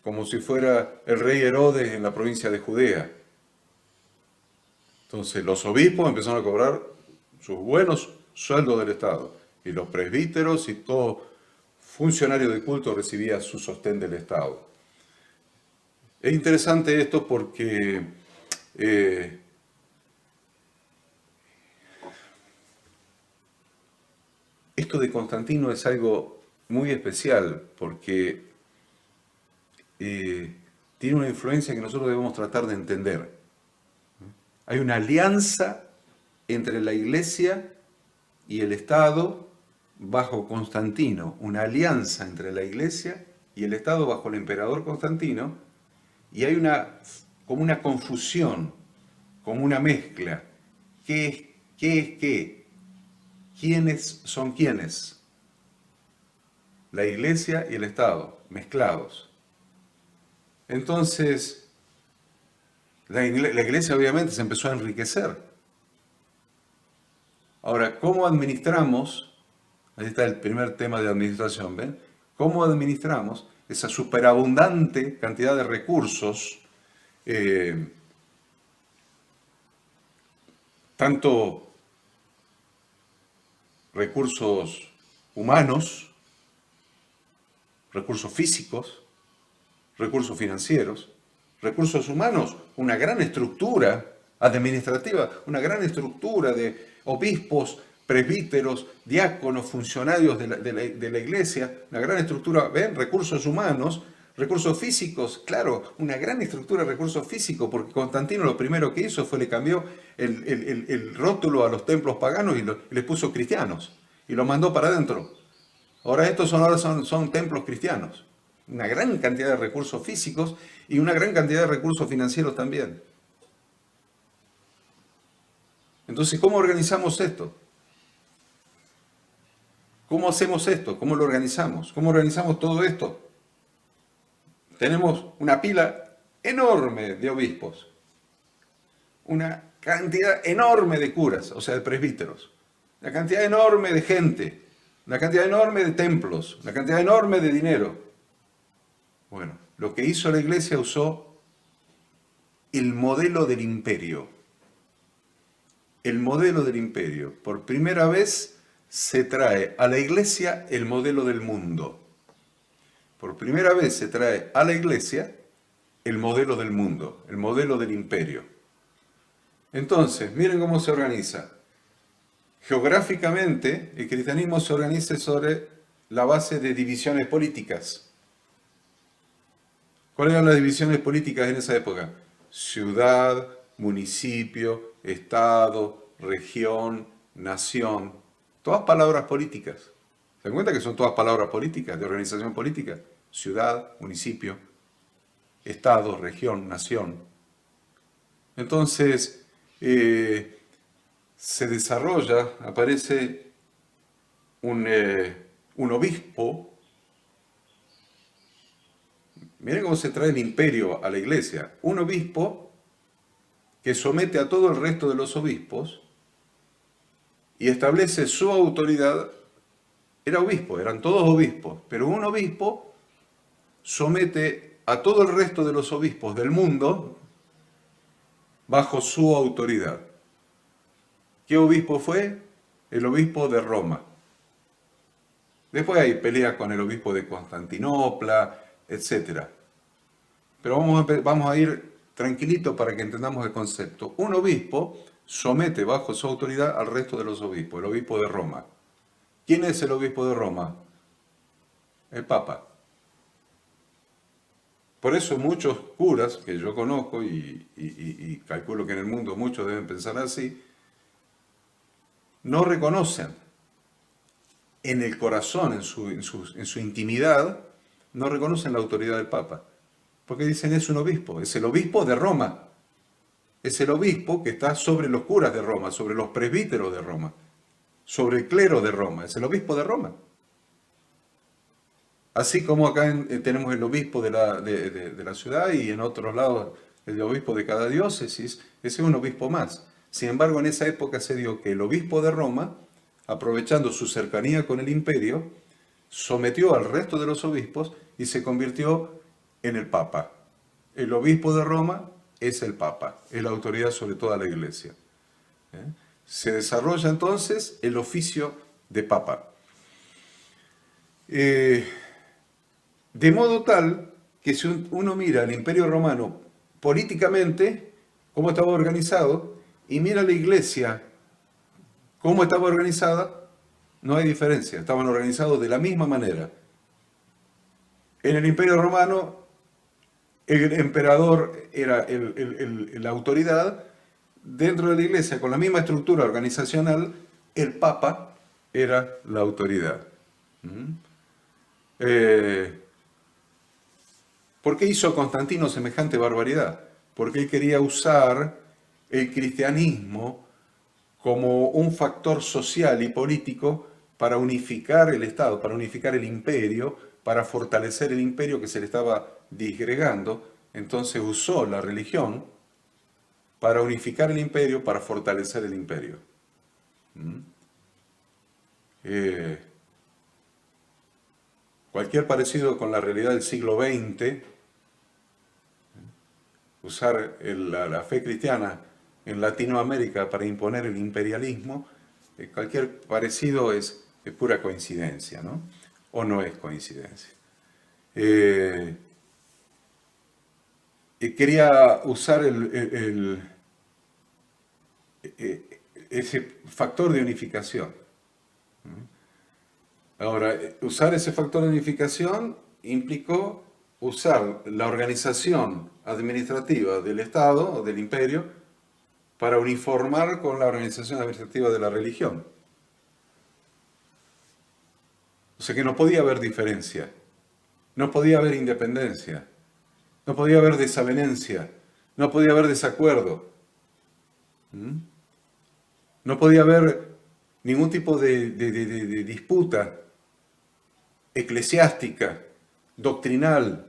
como si fuera el rey Herodes en la provincia de Judea. Entonces los obispos empezaron a cobrar sus buenos sueldos del Estado, y los presbíteros y todo funcionario de culto recibía su sostén del Estado. Es interesante esto porque esto de Constantino es algo muy especial, porque tiene una influencia que nosotros debemos tratar de entender. Hay una alianza entre la Iglesia y el Estado bajo Constantino, una alianza entre la Iglesia y el Estado bajo el emperador Constantino, y hay como una confusión, como una mezcla. ¿Qué es qué? ¿Quiénes son quiénes? La Iglesia y el Estado, mezclados. Entonces, la Iglesia obviamente se empezó a enriquecer. Ahora, ¿cómo administramos? Ahí está el primer tema de administración, ¿ven? ¿Cómo administramos esa superabundante cantidad de recursos, tanto recursos humanos, recursos físicos, recursos financieros, recursos humanos, una gran estructura administrativa, una gran estructura de obispos, presbíteros, diáconos, funcionarios de la iglesia, una gran estructura, ¿ven? Recursos humanos, recursos físicos, claro, una gran estructura de recursos físicos, porque Constantino lo primero que hizo fue le cambió el rótulo a los templos paganos y les puso cristianos, y lo mandó para adentro. Ahora estos son templos cristianos. Una gran cantidad de recursos físicos y una gran cantidad de recursos financieros también. Entonces, ¿cómo organizamos esto? ¿Cómo hacemos esto? ¿Cómo lo organizamos? ¿Cómo organizamos todo esto? Tenemos una pila enorme de obispos, una cantidad enorme de curas, o sea, de presbíteros, una cantidad enorme de gente, una cantidad enorme de templos, una cantidad enorme de dinero. Bueno, lo que hizo la iglesia usó el modelo del imperio. El modelo del imperio. Por primera vez se trae a la iglesia el modelo del mundo. Por primera vez se trae a la iglesia el modelo del mundo, el modelo del imperio. Entonces, miren cómo se organiza. Geográficamente, el cristianismo se organiza sobre la base de divisiones políticas. ¿Cuáles eran las divisiones políticas en esa época? Ciudad, municipio, estado, región, nación. Todas palabras políticas. ¿Se dan cuenta que son todas palabras políticas, de organización política? Ciudad, municipio, estado, región, nación. Entonces, se desarrolla, aparece un obispo. Miren cómo se trae el imperio a la iglesia. Un obispo que somete a todo el resto de los obispos y establece su autoridad. Era obispo, eran todos obispos, pero un obispo somete a todo el resto de los obispos del mundo bajo su autoridad. ¿Qué obispo fue? El obispo de Roma. Después hay pelea con el obispo de Constantinopla, etc. Pero vamos a ir tranquilito para que entendamos el concepto. Un obispo somete bajo su autoridad al resto de los obispos, el obispo de Roma. ¿Quién es el obispo de Roma? El Papa. Por eso muchos curas que yo conozco, y calculo que en el mundo muchos deben pensar así, no reconocen en el corazón, en su intimidad, no reconocen la autoridad del Papa. Porque dicen es un obispo, es el obispo de Roma. Es el obispo que está sobre los curas de Roma, sobre los presbíteros de Roma, sobre el clero de Roma, es el obispo de Roma. Así como acá tenemos el obispo de la ciudad y en otros lados el obispo de cada diócesis, ese es un obispo más. Sin embargo, en esa época se dio que el obispo de Roma, aprovechando su cercanía con el imperio, sometió al resto de los obispos y se convirtió en el Papa. El obispo de Roma es el Papa, es la autoridad sobre toda la iglesia. Se desarrolla entonces el oficio de Papa. De modo tal que si uno mira el Imperio Romano políticamente, cómo estaba organizado, y mira la iglesia, cómo estaba organizada, no hay diferencia, estaban organizados de la misma manera. En el Imperio Romano, el emperador era la autoridad. Dentro de la iglesia, con la misma estructura organizacional, el papa era la autoridad. ¿Mm? Eh, ¿Por qué hizo Constantino semejante barbaridad? Porque él quería usar el cristianismo como un factor social y político para unificar el Estado, para unificar el imperio, para fortalecer el imperio que se le estaba disgregando. Entonces usó la religión para unificar el imperio, para fortalecer el imperio. ¿Mm? Eh, Cualquier parecido con la realidad del siglo XX, usar la fe cristiana en Latinoamérica para imponer el imperialismo, cualquier parecido es pura coincidencia, ¿no? O no es coincidencia. Eh, Quería usar ese factor de unificación. Ahora, usar ese factor de unificación implicó usar la organización administrativa del Estado o del imperio para uniformar con la organización administrativa de la religión. O sea que no podía haber diferencia, no podía haber independencia, no podía haber desavenencia, no podía haber desacuerdo, no podía haber ningún tipo de disputa eclesiástica, doctrinal.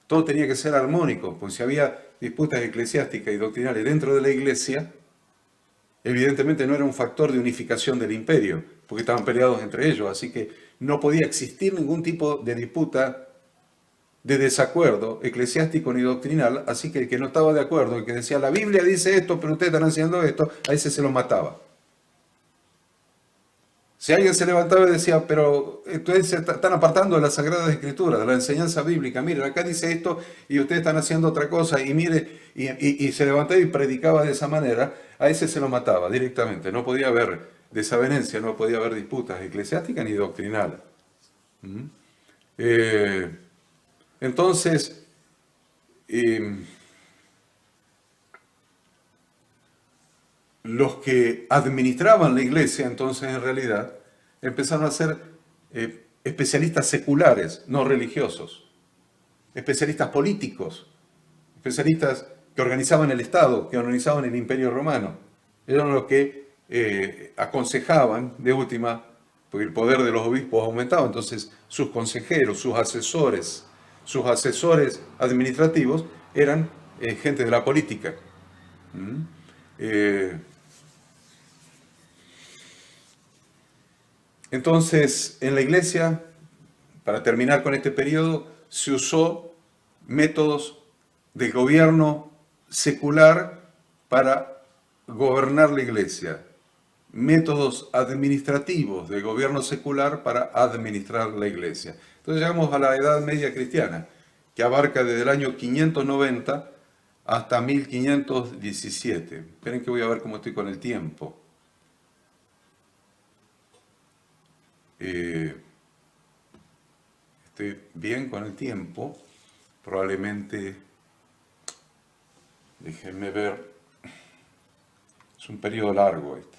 Todo tenía que ser armónico, pues si había disputas eclesiásticas y doctrinales dentro de la iglesia, evidentemente no era un factor de unificación del imperio, porque estaban peleados entre ellos, así que no podía existir ningún tipo de disputa, de desacuerdo eclesiástico ni doctrinal, así que el que no estaba de acuerdo, el que decía la Biblia dice esto, pero ustedes están haciendo esto, a ese se lo mataba. Si alguien se levantaba y decía, pero ustedes se están apartando de las Sagradas Escrituras, de la enseñanza bíblica, miren, acá dice esto y ustedes están haciendo otra cosa, y mire, y se levantaba y predicaba de esa manera, a ese se lo mataba directamente. No podía haber desavenencia, no podía haber disputas eclesiásticas ni doctrinales. ¿Mm? Eh, entonces, eh, los que administraban la iglesia, entonces en realidad, empezaron a ser especialistas seculares, no religiosos, especialistas políticos, especialistas que organizaban el Estado, que organizaban el Imperio Romano. Eran los que aconsejaban, de última, porque el poder de los obispos aumentaba, entonces sus consejeros, sus asesores administrativos eran gente de la política. ¿Mm? Eh, entonces, en la iglesia, para terminar con este periodo, se usó métodos de gobierno secular para gobernar la iglesia, métodos administrativos de gobierno secular para administrar la iglesia. Entonces llegamos a la Edad Media cristiana, que abarca desde el año 590 hasta 1517. Esperen que voy a ver cómo estoy con el tiempo. Eh, Estoy bien con el tiempo. Probablemente, déjenme ver, es un periodo largo este.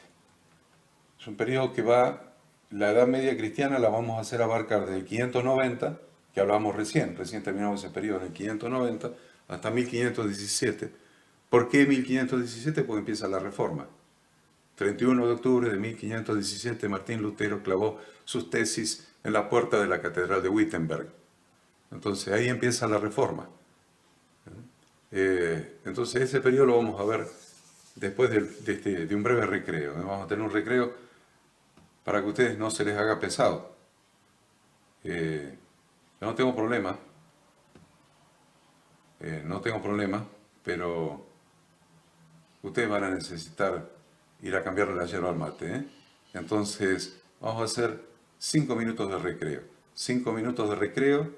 Es un periodo que va, la Edad Media cristiana la vamos a hacer abarcar desde el 590, que hablábamos recién terminamos ese periodo en el 590, hasta 1517. ¿Por qué 1517? Porque empieza la Reforma. 31 de octubre de 1517, Martín Lutero clavó sus tesis en la puerta de la Catedral de Wittenberg. Entonces ahí empieza la Reforma. Entonces ese periodo lo vamos a ver después de un breve recreo. Vamos a tener un recreo para que a ustedes no se les haga pesado. Yo no tengo problema, pero ustedes van a necesitar ir a cambiarle la yerba al mate, ¿eh? Entonces vamos a hacer 5 minutos de recreo. 5 minutos de recreo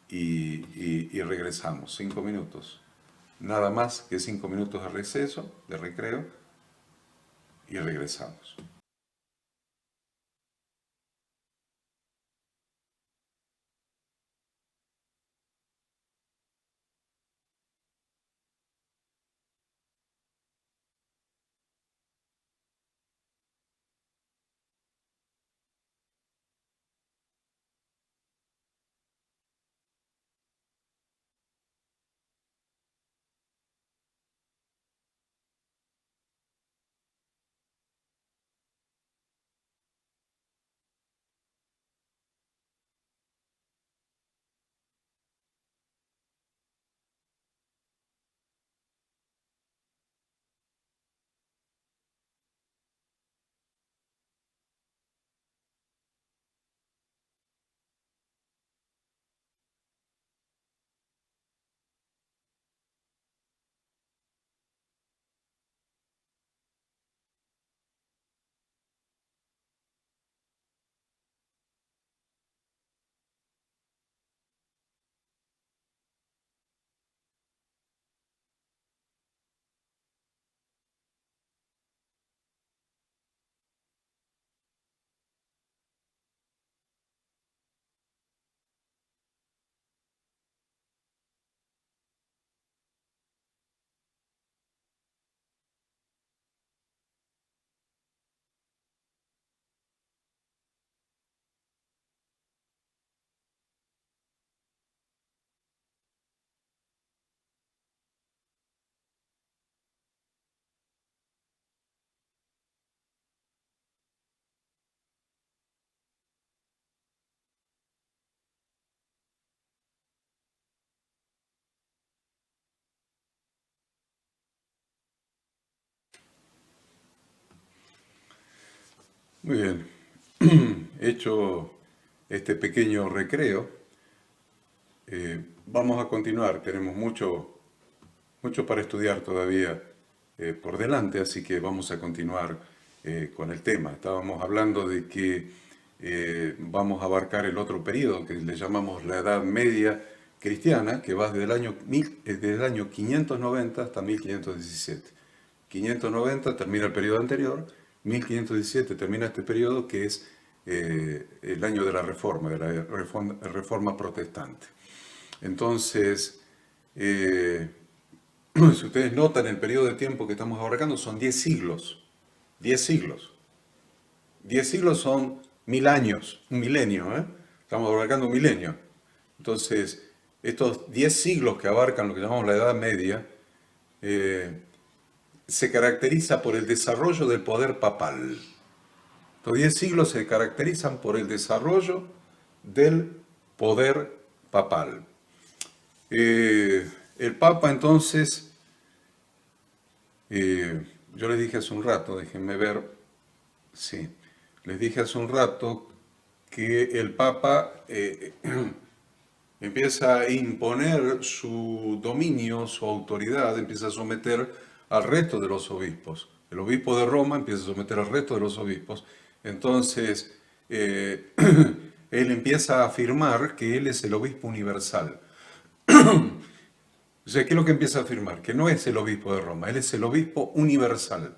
y regresamos. 5 minutos. Nada más que 5 minutos de receso, de recreo, y regresamos. Muy bien. Hecho este pequeño recreo, vamos a continuar. Tenemos mucho para estudiar todavía por delante, así que vamos a continuar con el tema. Estábamos hablando de que vamos a abarcar el otro periodo que le llamamos la Edad Media Cristiana, que va desde el año 590 hasta 1517. 590 termina el periodo anterior, 1517 termina este periodo que es el año de la reforma protestante. Entonces, si ustedes notan el periodo de tiempo que estamos abarcando son 10 siglos. 10 siglos. 10 siglos son 1000 años, un milenio, ¿eh? Estamos abarcando un milenio. Entonces, estos 10 siglos que abarcan lo que llamamos la Edad Media, se caracteriza por el desarrollo del poder papal. Estos 10 siglos se caracterizan por el desarrollo del poder papal. El Papa entonces, yo les dije hace un rato, déjenme ver, sí, les dije hace un rato que el Papa empieza a imponer su dominio, su autoridad, empieza a someter al resto de los obispos. El obispo de Roma empieza a someter al resto de los obispos. Entonces, él empieza a afirmar que él es el obispo universal. O sea, ¿qué es lo que empieza a afirmar? Que no es el obispo de Roma, él es el obispo universal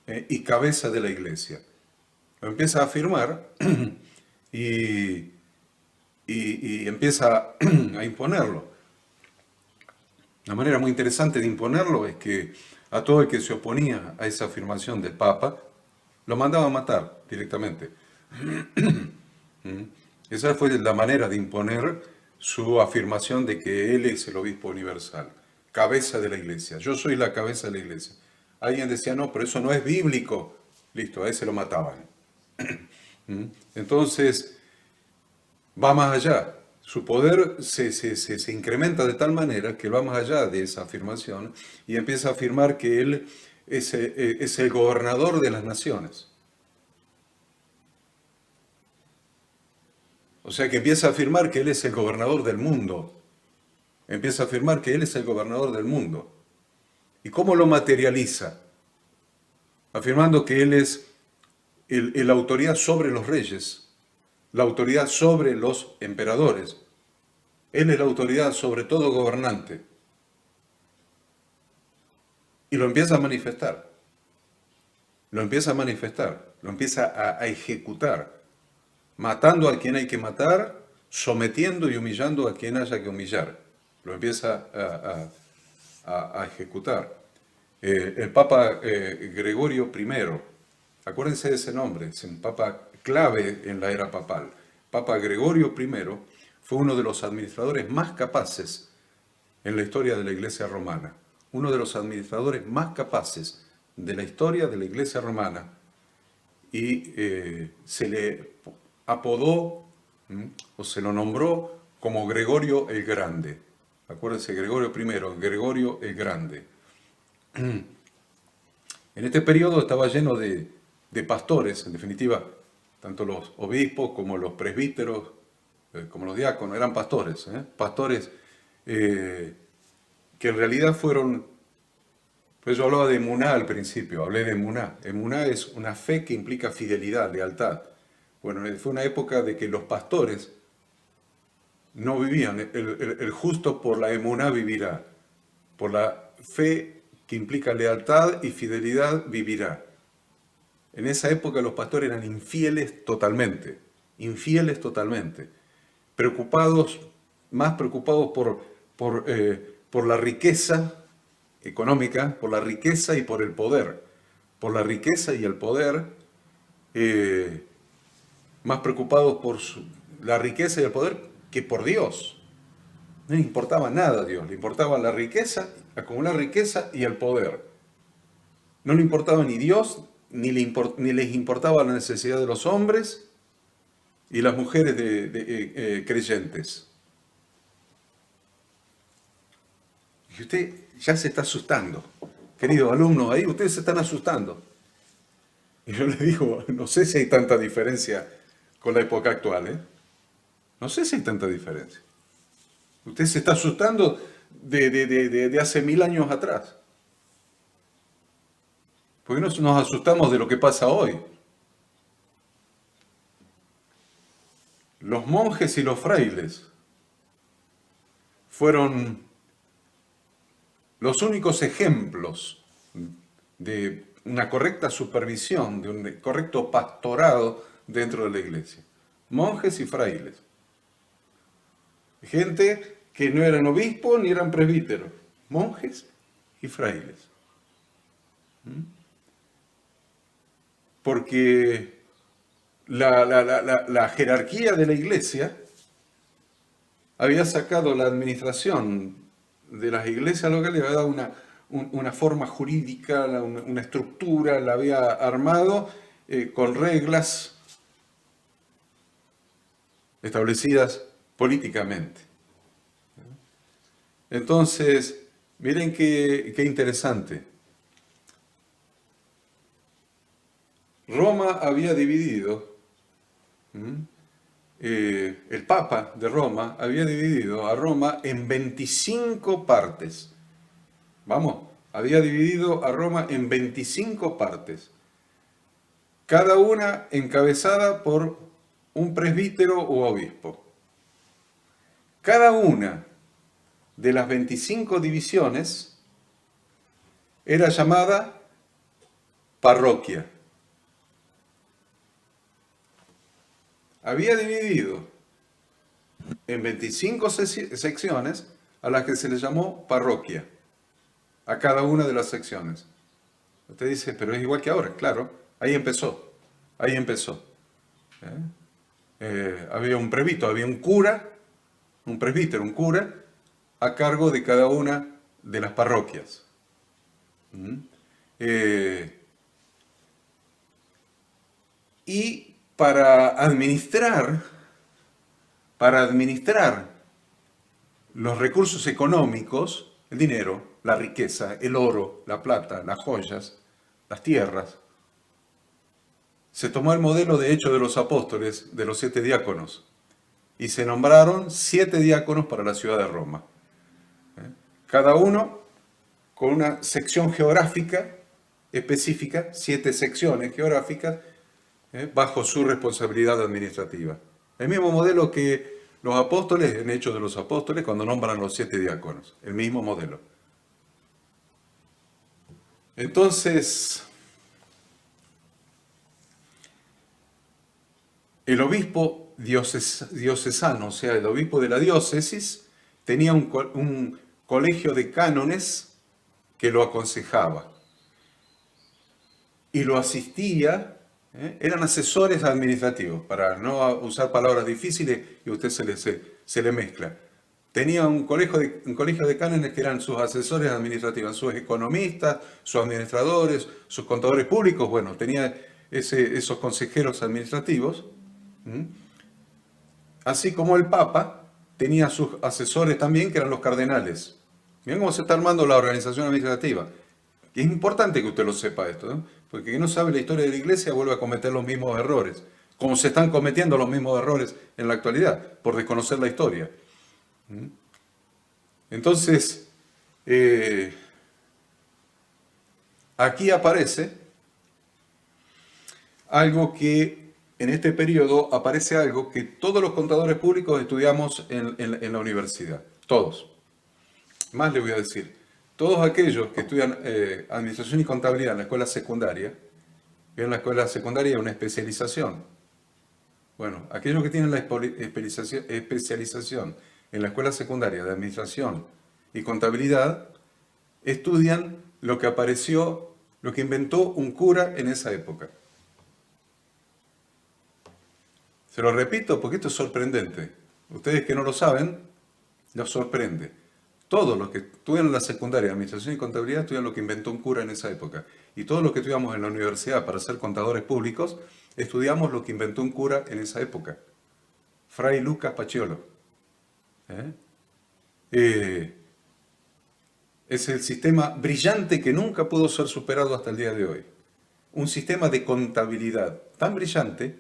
y cabeza de la iglesia. Lo empieza a afirmar y empieza a imponerlo. Una manera muy interesante de imponerlo es que a todo el que se oponía a esa afirmación del Papa, lo mandaba a matar directamente. Esa fue la manera de imponer su afirmación de que él es el obispo universal, cabeza de la iglesia. Yo soy la cabeza de la iglesia. Alguien decía, no, pero eso no es bíblico. Listo, a ese lo mataban. Entonces, va más allá. Su poder se incrementa de tal manera que va más allá de esa afirmación y empieza a afirmar que él es el gobernador de las naciones. O sea que empieza a afirmar que él es el gobernador del mundo. Empieza a afirmar que él es el gobernador del mundo. ¿Y cómo lo materializa? Afirmando que él es la autoridad sobre los reyes, la autoridad sobre los emperadores. Él es la autoridad sobre todo gobernante. Y lo empieza a manifestar. Lo empieza a manifestar, lo empieza a ejecutar, matando a quien hay que matar, sometiendo y humillando a quien haya que humillar. Lo empieza a ejecutar. El Papa Gregorio I, acuérdense de ese nombre, es un papa clave en la era papal. Papa Gregorio I fue uno de los administradores más capaces en la historia de la Iglesia romana. Uno de los administradores más capaces de la historia de la Iglesia romana. Y se le apodó o se lo nombró como Gregorio el Grande. Acuérdense, Gregorio I, Gregorio el Grande. En este periodo estaba lleno de pastores, en definitiva, tanto los obispos como los presbíteros, como los diáconos, eran pastores, pastores que en realidad fueron, pues yo hablaba de emuná al principio, hablé de emuná. Emuná es una fe que implica fidelidad, lealtad. Bueno, fue una época de que los pastores no vivían, el justo por la emuná vivirá, por la fe que implica lealtad y fidelidad vivirá. En esa época los pastores eran infieles totalmente, preocupados, más preocupados por la riqueza económica, por la riqueza y por el poder, por la riqueza y el poder, más preocupados por la riqueza y el poder que por Dios. No le importaba nada a Dios, le importaba la riqueza, acumular riqueza y el poder. No le importaba ni Dios, ni les importaba la necesidad de los hombres y las mujeres creyentes. Y usted ya se está asustando. Queridos alumnos, ahí ustedes se están asustando. Y yo le digo, no sé si hay tanta diferencia con la época actual, ¿eh? No sé si hay tanta diferencia. Usted se está asustando de hace 1000 años atrás. ¿Por qué nos asustamos de lo que pasa hoy? Los monjes y los frailes fueron los únicos ejemplos de una correcta supervisión, de un correcto pastorado dentro de la iglesia. Monjes y frailes. Gente que no eran obispos ni eran presbíteros. Monjes y frailes. Porque la jerarquía de la iglesia había sacado la administración de las iglesias locales, le había dado una forma jurídica, una estructura, la había armado con reglas establecidas políticamente. Entonces, miren qué interesante. Roma había dividido, el Papa de Roma había dividido a Roma en 25 partes. Vamos, había dividido a Roma en 25 partes, cada una encabezada por un presbítero o obispo. Cada una de las 25 divisiones era llamada parroquia. Había dividido en 25 secciones a las que se les llamó parroquia, a cada una de las secciones. Usted dice, pero es igual que ahora, claro, ahí empezó. Había un presbítero, había un cura, un presbítero, un cura, a cargo de cada una de las parroquias. Y para administrar los recursos económicos, el dinero, la riqueza, el oro, la plata, las joyas, las tierras, se tomó el modelo de Hechos de los Apóstoles de los 7 diáconos y se nombraron 7 diáconos para la ciudad de Roma. Cada uno con una sección geográfica específica, 7 secciones geográficas, bajo su responsabilidad administrativa. El mismo modelo que los apóstoles, en Hechos de los Apóstoles, cuando nombran los 7 diáconos. El mismo modelo. Entonces, el obispo diocesano, o sea, el obispo de la diócesis, tenía un colegio de cánones que lo aconsejaba y lo asistía. Eran asesores administrativos, para no usar palabras difíciles y a usted se le mezcla. Tenía un colegio de cánones que eran sus asesores administrativos, sus economistas, sus administradores, sus contadores públicos. Bueno, tenía esos consejeros administrativos. Así como el Papa tenía sus asesores también, que eran los cardenales. Miren cómo se está armando la organización administrativa. Y es importante que usted lo sepa esto, ¿no? Porque quien no sabe la historia de la iglesia vuelve a cometer los mismos errores, como se están cometiendo los mismos errores en la actualidad, por desconocer la historia. Entonces, aquí aparece algo que, en este periodo, aparece algo que todos los contadores públicos estudiamos en la universidad. Todos. Más le voy a decir. Todos aquellos que estudian administración y contabilidad en la escuela secundaria, en la escuela secundaria hay una especialización. Bueno, aquellos que tienen la especialización en la escuela secundaria de administración y contabilidad, estudian lo que apareció, lo que inventó un cura en esa época. Se lo repito porque esto es sorprendente. Ustedes que no lo saben, los sorprende. Todos los que estudian en la secundaria de administración y contabilidad estudian lo que inventó un cura en esa época. Y todos los que estudiamos en la universidad para ser contadores públicos, estudiamos lo que inventó un cura en esa época. Fray Lucas Paciolo. Es el sistema brillante que nunca pudo ser superado hasta el día de hoy. un sistema de contabilidad tan brillante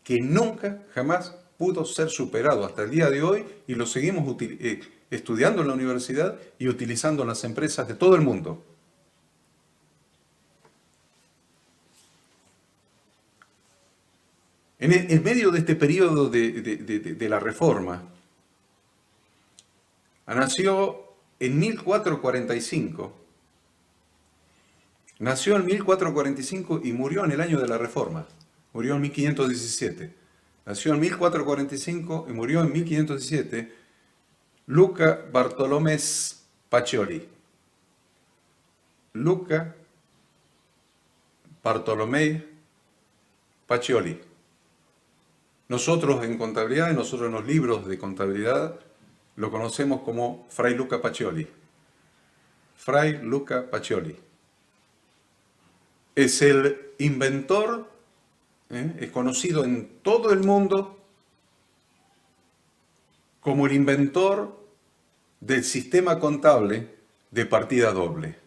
que nunca, jamás pudo ser superado hasta el día de hoy y lo seguimos estudiando en la universidad y utilizando en las empresas de todo el mundo. En medio de este periodo de la Reforma, nació en 1445, nació en 1445 y murió en el año de la Reforma, murió en 1517. Nació en 1445 y murió en 1517 Luca Bartolomés Pacioli. Luca Bartolomé Pacioli. Nosotros en contabilidad, nosotros en los libros de contabilidad, lo conocemos como Fray Luca Pacioli. Fray Luca Pacioli. Es el inventor, es conocido en todo el mundo como el inventor del sistema contable de partida doble.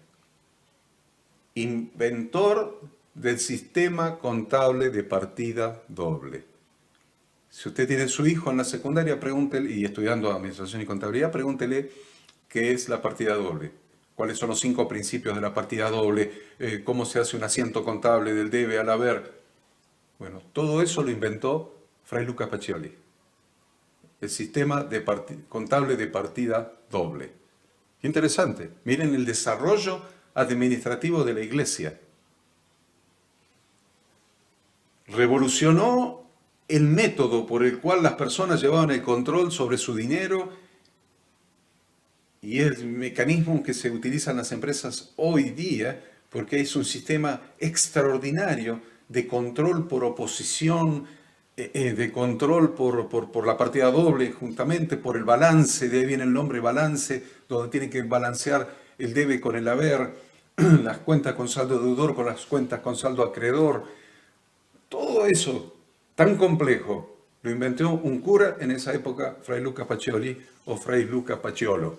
Inventor del sistema contable de partida doble. Si usted tiene su hijo en la secundaria, pregúntele, y estudiando Administración y Contabilidad, pregúntele qué es la partida doble, cuáles son los 5 principios de la partida doble, cómo se hace un asiento contable del debe al haber. Bueno, todo eso lo inventó Fray Luca Pacioli, el sistema contable de partida doble. Interesante, miren el desarrollo administrativo de la Iglesia. Revolucionó el método por el cual las personas llevaban el control sobre su dinero y el mecanismo que se utiliza en las empresas hoy día, porque es un sistema extraordinario de control por oposición, de control por la partida doble, juntamente por el balance, de ahí viene el nombre balance, donde tienen que balancear el debe con el haber, las cuentas con saldo deudor con las cuentas con saldo acreedor. Todo eso tan complejo lo inventó un cura en esa época, Fray Luca Pacioli o Fray Luca Paciolo.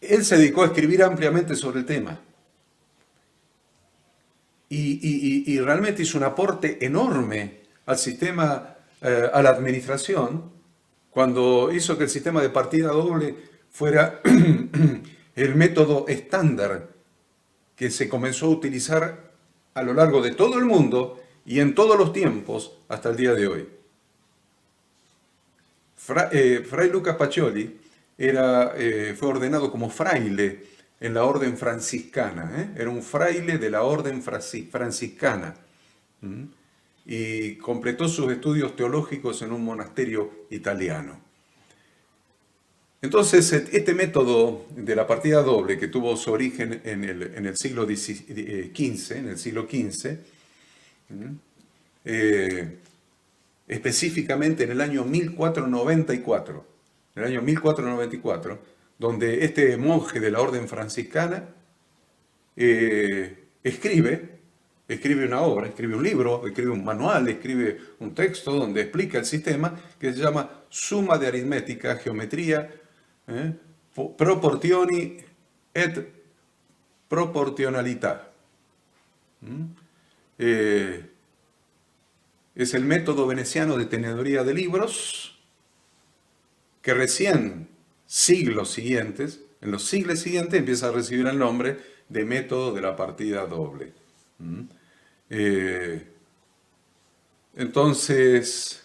Él se dedicó a escribir ampliamente sobre el tema y realmente hizo un aporte enorme al sistema, a la administración, cuando hizo que el sistema de partida doble fuera el método estándar que se comenzó a utilizar a lo largo de todo el mundo y en todos los tiempos hasta el día de hoy. Fray Luca Pacioli fue ordenado como fraile en la orden franciscana, era un fraile de la orden franciscana y completó sus estudios teológicos en un monasterio italiano. Entonces, este método de la partida doble, que tuvo su origen en el siglo XV, específicamente en el año 1494, donde este monje de la orden franciscana escribe una obra, escribe un libro, escribe un manual, escribe un texto donde explica el sistema que se llama Summa de Aritmética, Geometría, Proportioni et Proportionalità. Es el método veneciano de teneduría de libros que recién en los siglos siguientes empieza a recibir el nombre de método de la partida doble. Entonces,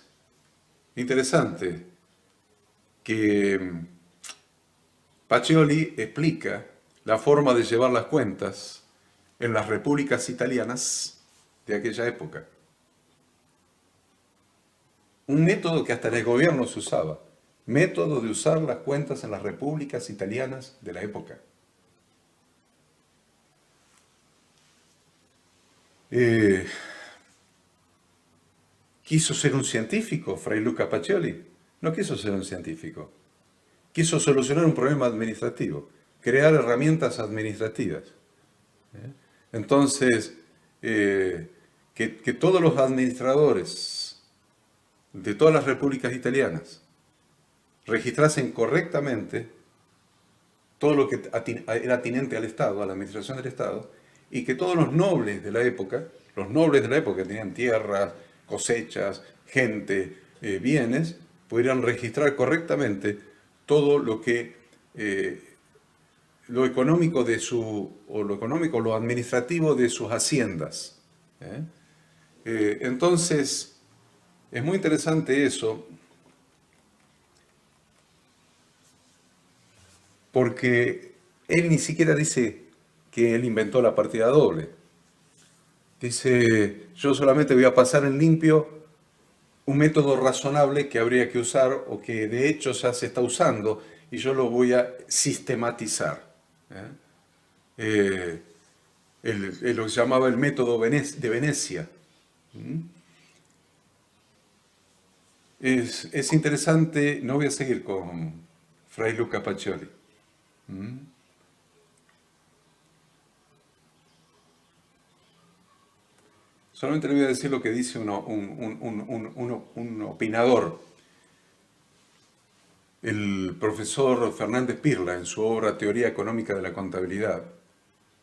interesante que Pacioli explica la forma de llevar las cuentas en las repúblicas italianas de aquella época. Un método que hasta en el gobierno se usaba. Método de usar las cuentas en las repúblicas italianas de la época. ¿Quiso ser un científico, Fray Luca Pacioli? No quiso ser un científico. Quiso solucionar un problema administrativo, crear herramientas administrativas. Entonces, que todos los administradores de todas las repúblicas italianas registrasen correctamente todo lo que era atinente al Estado, a la administración del Estado, y que todos los nobles de la época, que tenían tierras, cosechas, gente, bienes, pudieran registrar correctamente todo lo que lo económico lo administrativo de sus haciendas. ¿Eh? Entonces, es muy interesante eso, porque él ni siquiera dice que él inventó la partida doble. Dice, yo solamente voy a pasar en limpio un método razonable que habría que usar o que de hecho ya se está usando y yo lo voy a sistematizar. ¿Eh? Eh, lo que se llamaba el método de Venecia. ¿Mm? Es interesante, no voy a seguir con Fray Luca Pacioli. ¿Mm? Solamente le voy a decir lo que dice un opinador, el profesor Fernández Pirla, en su obra Teoría Económica de la Contabilidad,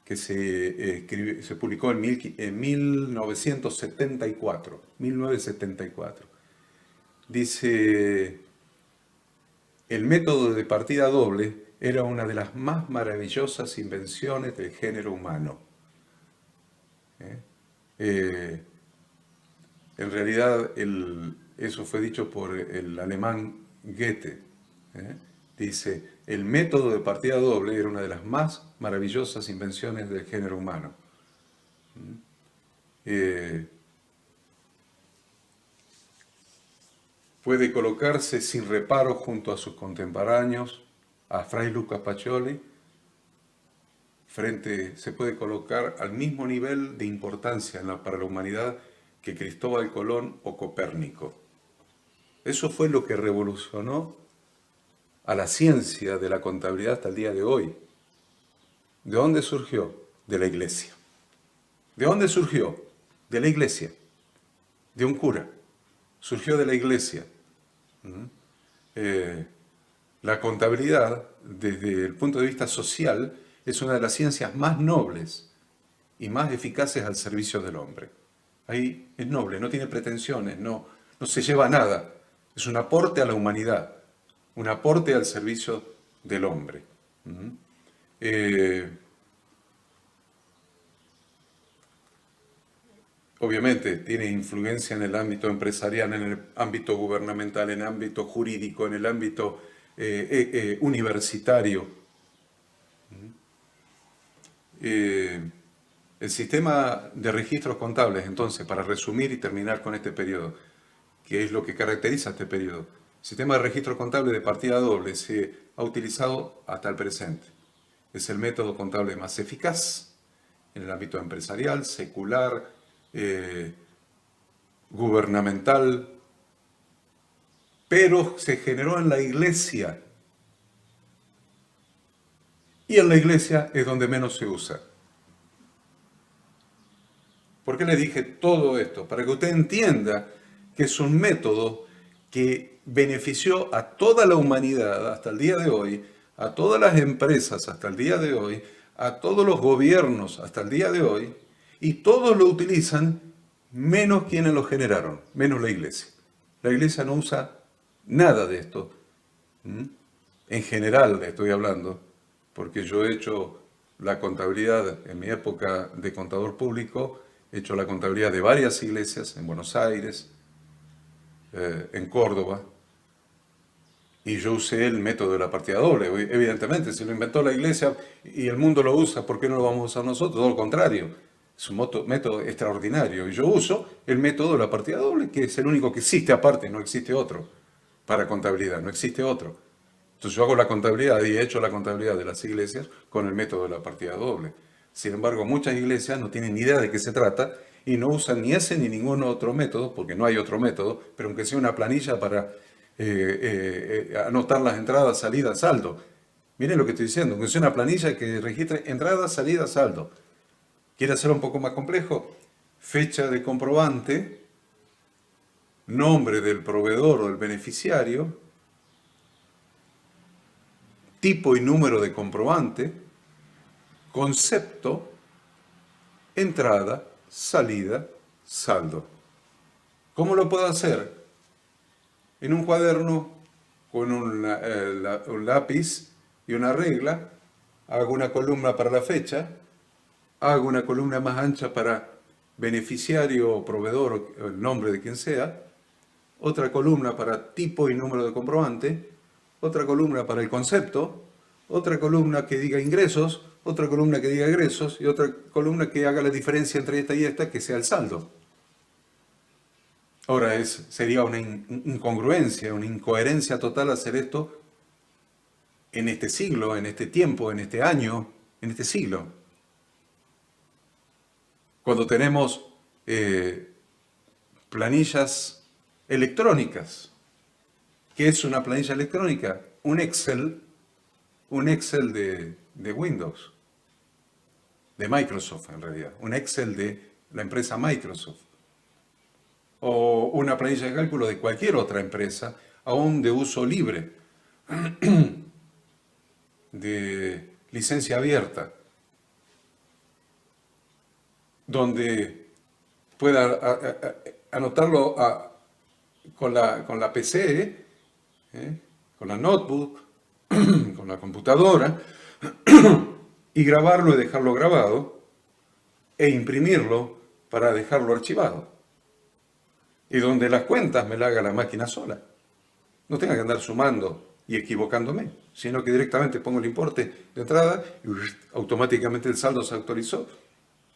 que se publicó en 1974. Dice, el método de partida doble era una de las más maravillosas invenciones del género humano. Eh, en realidad, eso fue dicho por el alemán Goethe. ¿Eh? Dice, el método de partida doble era una de las más maravillosas invenciones del género humano. Eh, puede colocarse sin reparo junto a sus contemporáneos, a Fray Luca Pacioli, se puede colocar al mismo nivel de importancia para la humanidad que Cristóbal Colón o Copérnico. Eso fue lo que revolucionó a la ciencia de la contabilidad hasta el día de hoy. ¿De dónde surgió? De la Iglesia. ¿De dónde surgió? De la Iglesia. De un cura. Surgió de la Iglesia. La contabilidad, desde el punto de vista social, es una de las ciencias más nobles y más eficaces al servicio del hombre. Ahí es noble, no tiene pretensiones, no se lleva nada. Es un aporte a la humanidad, un aporte al servicio del hombre. Obviamente tiene influencia en el ámbito empresarial, en el ámbito gubernamental, en el ámbito jurídico, en el ámbito universitario. El sistema de registros contables, entonces, para resumir y terminar con este periodo, que es lo que caracteriza este periodo, el sistema de registro contable de partida doble se ha utilizado hasta el presente. Es el método contable más eficaz en el ámbito empresarial, secular, gubernamental, pero se generó en la Iglesia. Y en la Iglesia es donde menos se usa. ¿Por qué le dije todo esto? Para que usted entienda que es un método que benefició a toda la humanidad hasta el día de hoy, a todas las empresas hasta el día de hoy, a todos los gobiernos hasta el día de hoy, y todos lo utilizan menos quienes lo generaron, menos la Iglesia. La Iglesia no usa nada de esto. En general le estoy hablando, porque yo he hecho la contabilidad en mi época de contador público, he hecho la contabilidad de varias iglesias en Buenos Aires, en Córdoba, y yo usé el método de la partida doble. Evidentemente, si lo inventó la iglesia y el mundo lo usa, ¿por qué no lo vamos a usar nosotros? Todo lo contrario, es un método extraordinario. Y yo uso el método de la partida doble, que es el único que existe aparte, no existe otro para contabilidad, no existe otro. Entonces yo hago la contabilidad y he hecho la contabilidad de las iglesias con el método de la partida doble. Sin embargo, muchas iglesias no tienen ni idea de qué se trata y no usan ni ese ni ningún otro método, porque no hay otro método, pero aunque sea una planilla para anotar las entradas, salidas, saldo. Miren lo que estoy diciendo, aunque sea una planilla que registre entradas, salidas, saldo. ¿Quiere hacerlo un poco más complejo? Fecha de comprobante, nombre del proveedor o del beneficiario, tipo y número de comprobante, concepto, entrada, salida, saldo. ¿Cómo lo puedo hacer? En un cuaderno con un lápiz y una regla, hago una columna para la fecha, hago una columna más ancha para beneficiario o proveedor o el nombre de quien sea, otra columna para tipo y número de comprobante, otra columna para el concepto, otra columna que diga ingresos, otra columna que diga egresos y otra columna que haga la diferencia entre esta y esta, que sea el saldo. Ahora sería una incongruencia, una incoherencia total hacer esto en este siglo, en este tiempo, en este año, en este siglo. Cuando tenemos planillas electrónicas. ¿Qué es una planilla electrónica? Un Excel de Windows, de Microsoft en realidad, un Excel de la empresa Microsoft, o una planilla de cálculo de cualquier otra empresa, aún de uso libre, de licencia abierta, donde pueda anotarlo con la PC, con la notebook, con la computadora, y grabarlo y dejarlo grabado, e imprimirlo para dejarlo archivado. Y donde las cuentas me las haga la máquina sola. No tenga que andar sumando y equivocándome, sino que directamente pongo el importe de entrada y automáticamente el saldo se actualizó.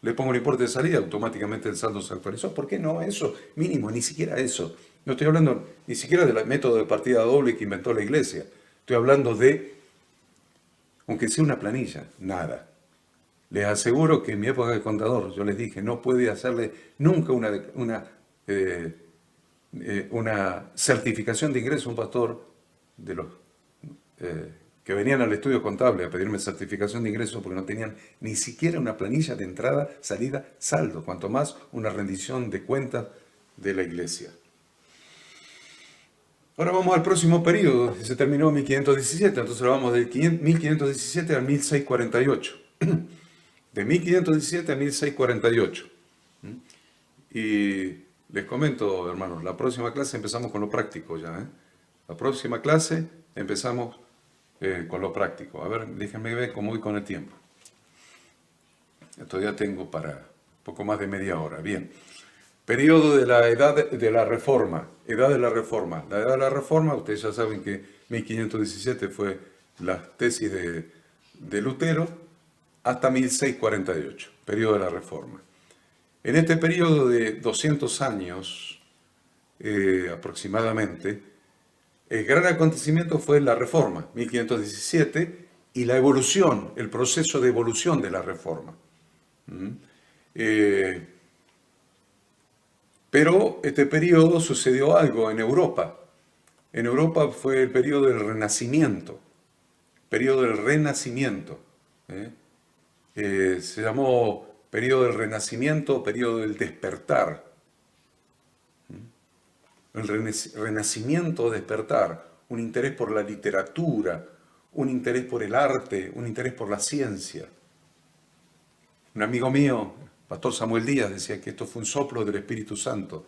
Le pongo el importe de salida, automáticamente el saldo se actualizó. ¿Por qué no eso? Mínimo, ni siquiera eso. No estoy hablando ni siquiera del método de partida doble que inventó la iglesia. Estoy hablando de, aunque sea una planilla, nada. Les aseguro que en mi época de contador, yo les dije, no puede hacerle nunca una certificación de ingreso a un pastor de los que venían al estudio contable a pedirme certificación de ingreso porque no tenían ni siquiera una planilla de entrada, salida, saldo, cuanto más una rendición de cuentas de la iglesia. Ahora vamos al próximo periodo, se terminó en 1517, entonces vamos del 1517 al 1648. De 1517 a 1648. Y les comento, hermanos, la próxima clase empezamos con lo práctico ya. La próxima clase empezamos con lo práctico. A ver, déjenme ver cómo voy con el tiempo. Esto ya tengo para poco más de media hora. Bien. Periodo de la edad de la reforma. Edad de la reforma. La edad de la reforma, ustedes ya saben que 1517 fue la tesis de Lutero hasta 1648, periodo de la reforma. En este periodo de 200 años aproximadamente, el gran acontecimiento fue la reforma, 1517, y la evolución, el proceso de evolución de la reforma. Pero este periodo sucedió algo en Europa. En Europa fue el periodo del Renacimiento. Periodo del Renacimiento. Se llamó periodo del Renacimiento, periodo del despertar. El Renacimiento, despertar. Un interés por la literatura, un interés por el arte, un interés por la ciencia. Un amigo mío, Pastor Samuel Díaz, decía que esto fue un soplo del Espíritu Santo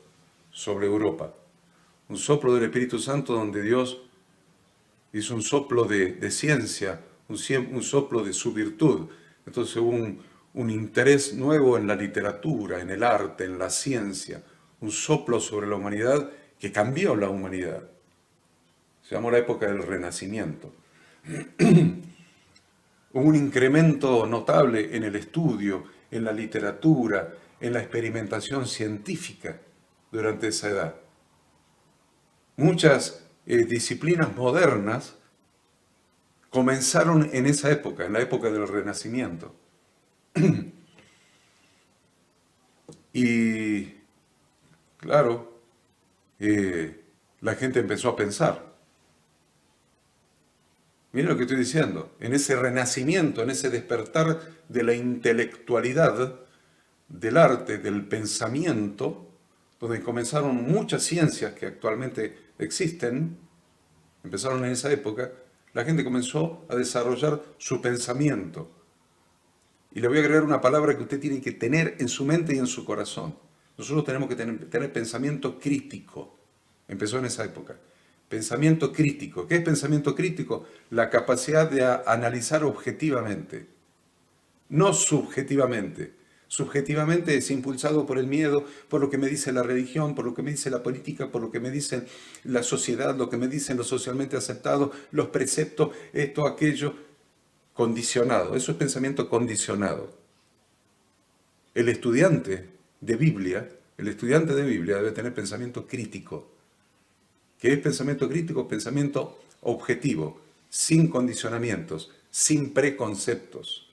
sobre Europa. Un soplo del Espíritu Santo donde Dios hizo un soplo de ciencia, un soplo de su virtud. Entonces hubo un interés nuevo en la literatura, en el arte, en la ciencia. Un soplo sobre la humanidad que cambió la humanidad. Se llamó la época del Renacimiento. Hubo un incremento notable en el estudio, en la literatura, en la experimentación científica durante esa edad. Muchas disciplinas modernas comenzaron en esa época, en la época del Renacimiento. Y, claro, la gente empezó a pensar. Miren lo que estoy diciendo, en ese renacimiento, en ese despertar de la intelectualidad, del arte, del pensamiento, donde comenzaron muchas ciencias que actualmente existen, empezaron en esa época, La gente comenzó a desarrollar su pensamiento. Y le voy a agregar una palabra que usted tiene que tener en su mente y en su corazón. Nosotros tenemos que tener pensamiento crítico. Empezó en esa época. Pensamiento crítico. ¿Qué es pensamiento crítico? La capacidad de analizar objetivamente, no subjetivamente. Subjetivamente es impulsado por el miedo, por lo que me dice la religión, por lo que me dice la política, por lo que me dice la sociedad, lo que me dicen los socialmente aceptados, los preceptos, esto, aquello. Condicionado. Eso es pensamiento condicionado. El estudiante de Biblia, el estudiante de Biblia debe tener pensamiento crítico. ¿Qué es pensamiento crítico? Pensamiento objetivo, sin condicionamientos, sin preconceptos,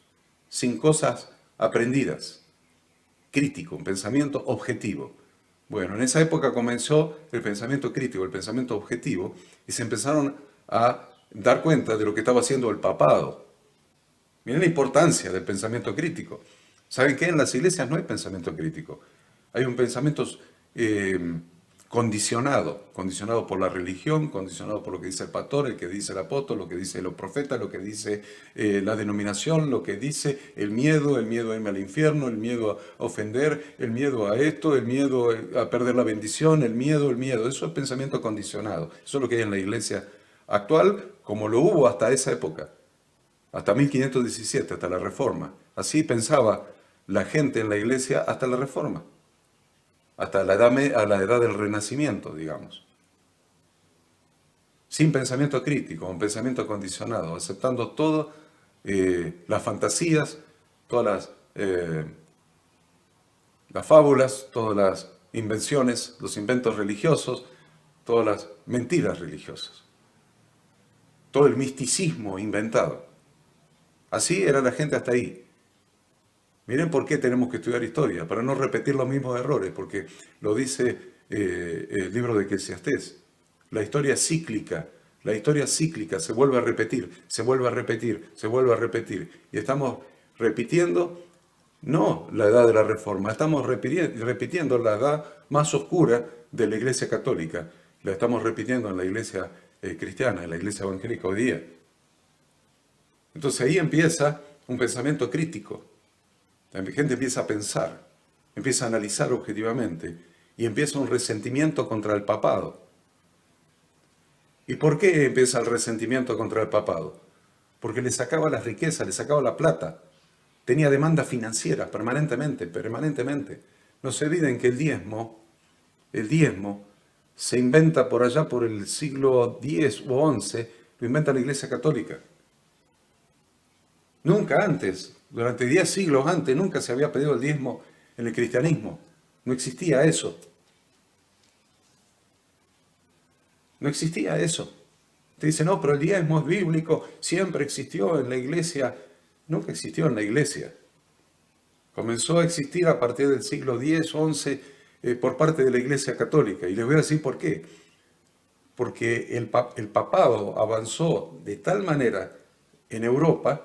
sin cosas aprendidas. Crítico, un pensamiento objetivo. Bueno, en esa época comenzó el pensamiento crítico, el pensamiento objetivo, y se empezaron a dar cuenta de lo que estaba haciendo el papado. Miren la importancia del pensamiento crítico. ¿Saben qué? En las iglesias no hay pensamiento crítico. Hay un pensamiento condicionado por la religión, condicionado por lo que dice el pastor, el que dice el apóstol, lo que dice los profetas, lo que dice la denominación, lo que dice el miedo a irme al infierno, el miedo a ofender, el miedo a esto, el miedo a perder la bendición, el miedo. Eso es pensamiento condicionado. Eso es lo que hay en la iglesia actual, como lo hubo hasta esa época. Hasta 1517, hasta la Reforma. Así pensaba la gente en la iglesia hasta la Reforma, hasta la edad del Renacimiento, digamos. Sin pensamiento crítico, un pensamiento condicionado, aceptando todas las fantasías, todas las fábulas, todas las invenciones, los inventos religiosos, todas las mentiras religiosas, todo el misticismo inventado. Así era la gente hasta ahí. Miren por qué tenemos que estudiar historia, para no repetir los mismos errores, porque lo dice el libro de Eclesiastés. La historia cíclica se vuelve a repetir, se vuelve a repetir, se vuelve a repetir. Y estamos repitiendo no la edad de la Reforma, estamos repitiendo la edad más oscura de la Iglesia Católica. La estamos repitiendo en la Iglesia cristiana, en la Iglesia evangélica hoy día. Entonces ahí empieza un pensamiento crítico. La gente empieza a pensar, empieza a analizar objetivamente y empieza un resentimiento contra el papado. ¿Y por qué empieza el resentimiento contra el papado? Porque le sacaba las riquezas, le sacaba la plata. Tenía demanda financiera permanentemente. No se olviden que el diezmo se inventa por allá por el siglo X o XI, lo inventa la Iglesia Católica. Nunca antes, durante 10 siglos antes, nunca se había pedido el diezmo en el cristianismo. No existía eso. No existía eso. Te dice, no, pero el diezmo es bíblico, siempre existió en la iglesia. Nunca existió en la iglesia. Comenzó a existir a partir del siglo X, XI, por parte de la Iglesia Católica. Y les voy a decir por qué. Porque el papado avanzó de tal manera en Europa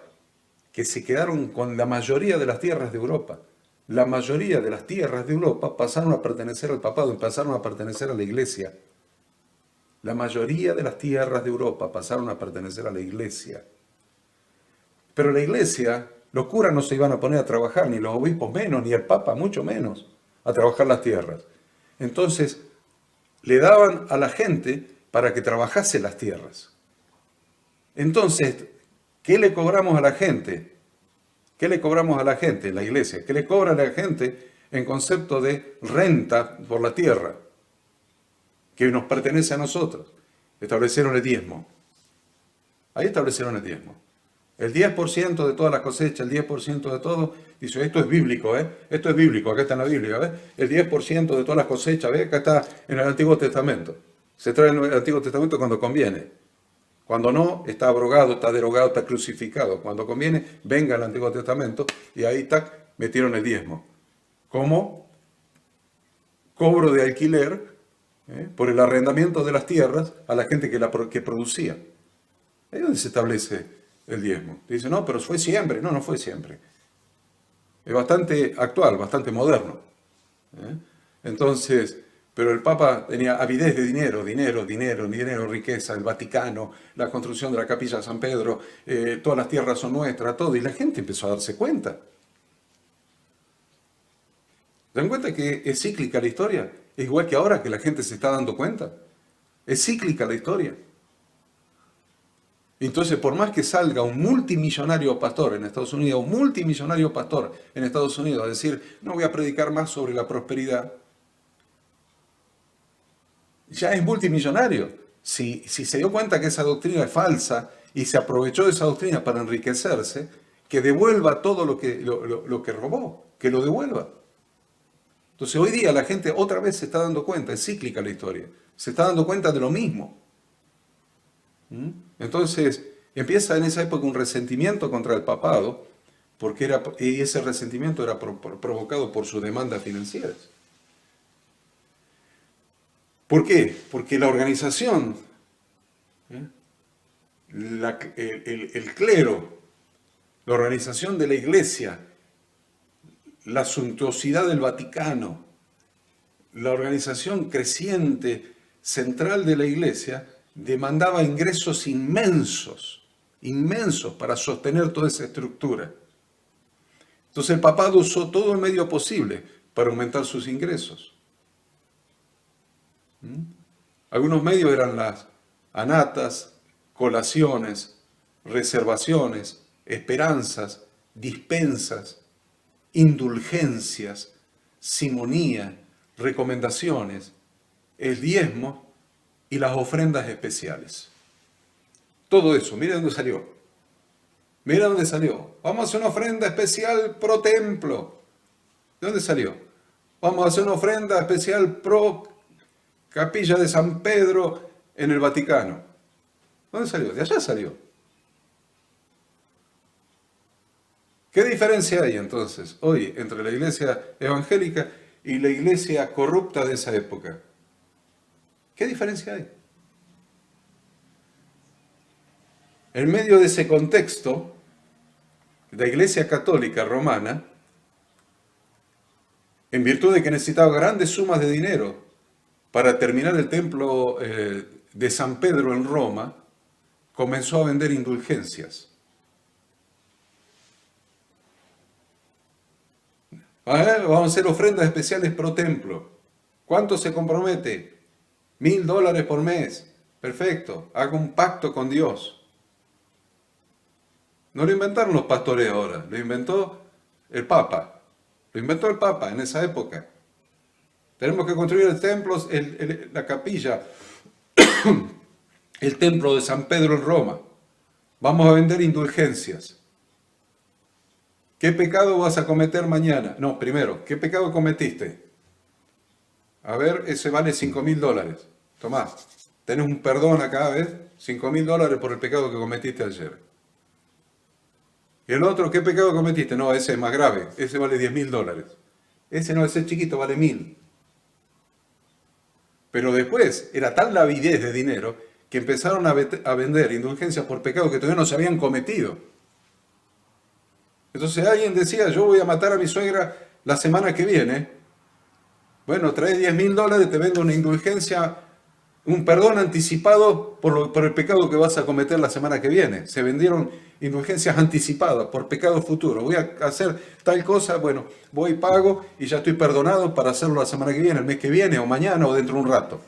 que se quedaron con la mayoría de las tierras de Europa. La mayoría de las tierras de Europa pasaron a pertenecer al papado y pasaron a pertenecer a la iglesia. La mayoría de las tierras de Europa pasaron a pertenecer a la iglesia. Pero la iglesia, los curas no se iban a poner a trabajar, ni los obispos menos, ni el papa mucho menos, a trabajar las tierras. Entonces, le daban a la gente para que trabajase las tierras. Entonces, ¿qué le cobramos a la gente? ¿Qué le cobramos a la gente en la iglesia? ¿Qué le cobra a la gente en concepto de renta por la tierra que nos pertenece a nosotros? Establecieron el diezmo. Ahí establecieron el diezmo. El 10% de todas las cosechas, el 10% de todo, dice, esto es bíblico, esto es bíblico, acá está en la Biblia, ¿ves? El 10% de todas las cosechas, ¿ves? Acá está en el Antiguo Testamento. Se trae en el Antiguo Testamento cuando conviene. Cuando no, está abrogado, está derogado, está crucificado. Cuando conviene, venga el Antiguo Testamento y ahí está, metieron el diezmo. Como cobro de alquiler por el arrendamiento de las tierras a la gente que producía. Ahí es donde se establece el diezmo. Dice, no, pero fue siempre. No, no fue siempre. Es bastante actual, bastante moderno. Entonces, Pero el Papa tenía avidez de dinero, dinero, dinero, dinero, riqueza, el Vaticano, la construcción de la Capilla de San Pedro, todas las tierras son nuestras, todo. Y la gente empezó a darse cuenta. ¿Se dan cuenta que es cíclica la historia? Es igual que ahora que la gente se está dando cuenta. Es cíclica la historia. Entonces, por más que salga un multimillonario pastor en Estados Unidos, un multimillonario pastor en Estados Unidos a decir, no voy a predicar más sobre la prosperidad, ya es multimillonario. Si se dio cuenta que esa doctrina es falsa y se aprovechó de esa doctrina para enriquecerse, que devuelva todo lo que robó, que lo devuelva. Entonces hoy día la gente otra vez se está dando cuenta, es cíclica la historia, se está dando cuenta de lo mismo. Entonces empieza en esa época un resentimiento contra el papado, y ese resentimiento era provocado por sus demandas financieras. ¿Por qué? Porque la organización, el clero, la organización de la iglesia, la suntuosidad del Vaticano, la organización creciente central de la iglesia demandaba ingresos inmensos, inmensos para sostener toda esa estructura. Entonces el papado usó todo el medio posible para aumentar sus ingresos. Algunos medios eran las anatas, colaciones, reservaciones, esperanzas, dispensas, indulgencias, simonía, recomendaciones, el diezmo y las ofrendas especiales. Todo eso, mire dónde salió. Mira dónde salió. Vamos a hacer una ofrenda especial pro templo. ¿De dónde salió? Vamos a hacer una ofrenda especial pro Capilla de San Pedro en el Vaticano. ¿Dónde salió? De allá salió. ¿Qué diferencia hay entonces hoy entre la iglesia evangélica y la iglesia corrupta de esa época? ¿Qué diferencia hay? En medio de ese contexto, la iglesia católica romana, en virtud de que necesitaba grandes sumas de dinero para terminar el templo de San Pedro en Roma, comenzó a vender indulgencias. Vamos a hacer ofrendas especiales pro templo. ¿Cuánto se compromete? $1.000 por mes. Perfecto, haga un pacto con Dios. No lo inventaron los pastores ahora, lo inventó el Papa. Lo inventó el Papa en esa época. Tenemos que construir el templo, la capilla, el templo de San Pedro en Roma. Vamos a vender indulgencias. ¿Qué pecado vas a cometer mañana? No, primero, ¿qué pecado cometiste? A ver, ese vale $5.000. Tomá, tenés un perdón acá, ¿ves? $5.000 por el pecado que cometiste ayer. Y el otro, ¿qué pecado cometiste? No, ese es más grave, ese vale $10.000. Ese no, ese es chiquito, vale 1.000. Pero después era tal la avidez de dinero que empezaron a vender indulgencias por pecados que todavía no se habían cometido. Entonces alguien decía, yo voy a matar a mi suegra la semana que viene. Bueno, trae $10.000, te vendo una indulgencia, un perdón anticipado por el pecado que vas a cometer la semana que viene. Se vendieron indulgencias anticipadas por pecado futuro. Voy a hacer tal cosa, bueno, voy y pago y ya estoy perdonado para hacerlo la semana que viene, el mes que viene, o mañana, o dentro de un rato.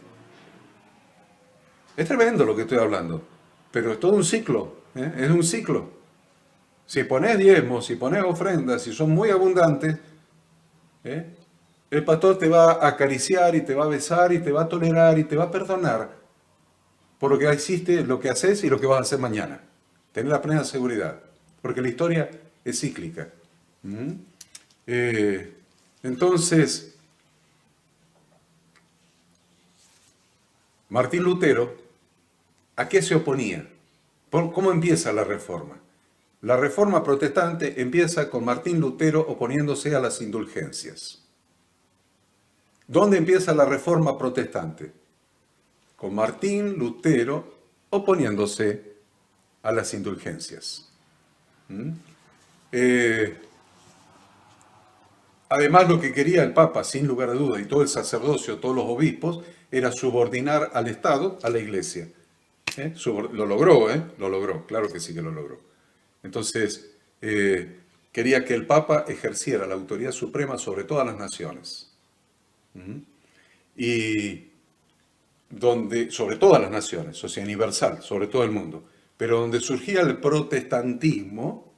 Es tremendo lo que estoy hablando, pero es todo un ciclo, es un ciclo. Si pones diezmos, si pones ofrendas, si son muy abundantes, el pastor te va a acariciar y te va a besar y te va a tolerar y te va a perdonar por lo que hiciste, lo que haces y lo que vas a hacer mañana. Tener la plena seguridad, porque la historia es cíclica. Entonces, Martín Lutero, ¿a qué se oponía? ¿Cómo empieza la reforma? La reforma protestante empieza con Martín Lutero oponiéndose a las indulgencias. ¿Dónde empieza la reforma protestante? Con Martín Lutero oponiéndose a las indulgencias. Además, lo que quería el Papa, sin lugar a dudas, y todo el sacerdocio, todos los obispos, era subordinar al Estado a la Iglesia. Lo logró, ¿eh? Lo logró, claro que sí que lo logró. Entonces, quería que el Papa ejerciera la autoridad suprema sobre todas las naciones. Y sobre todas las naciones, o sea, universal, sobre todo el mundo. Pero donde surgía el protestantismo,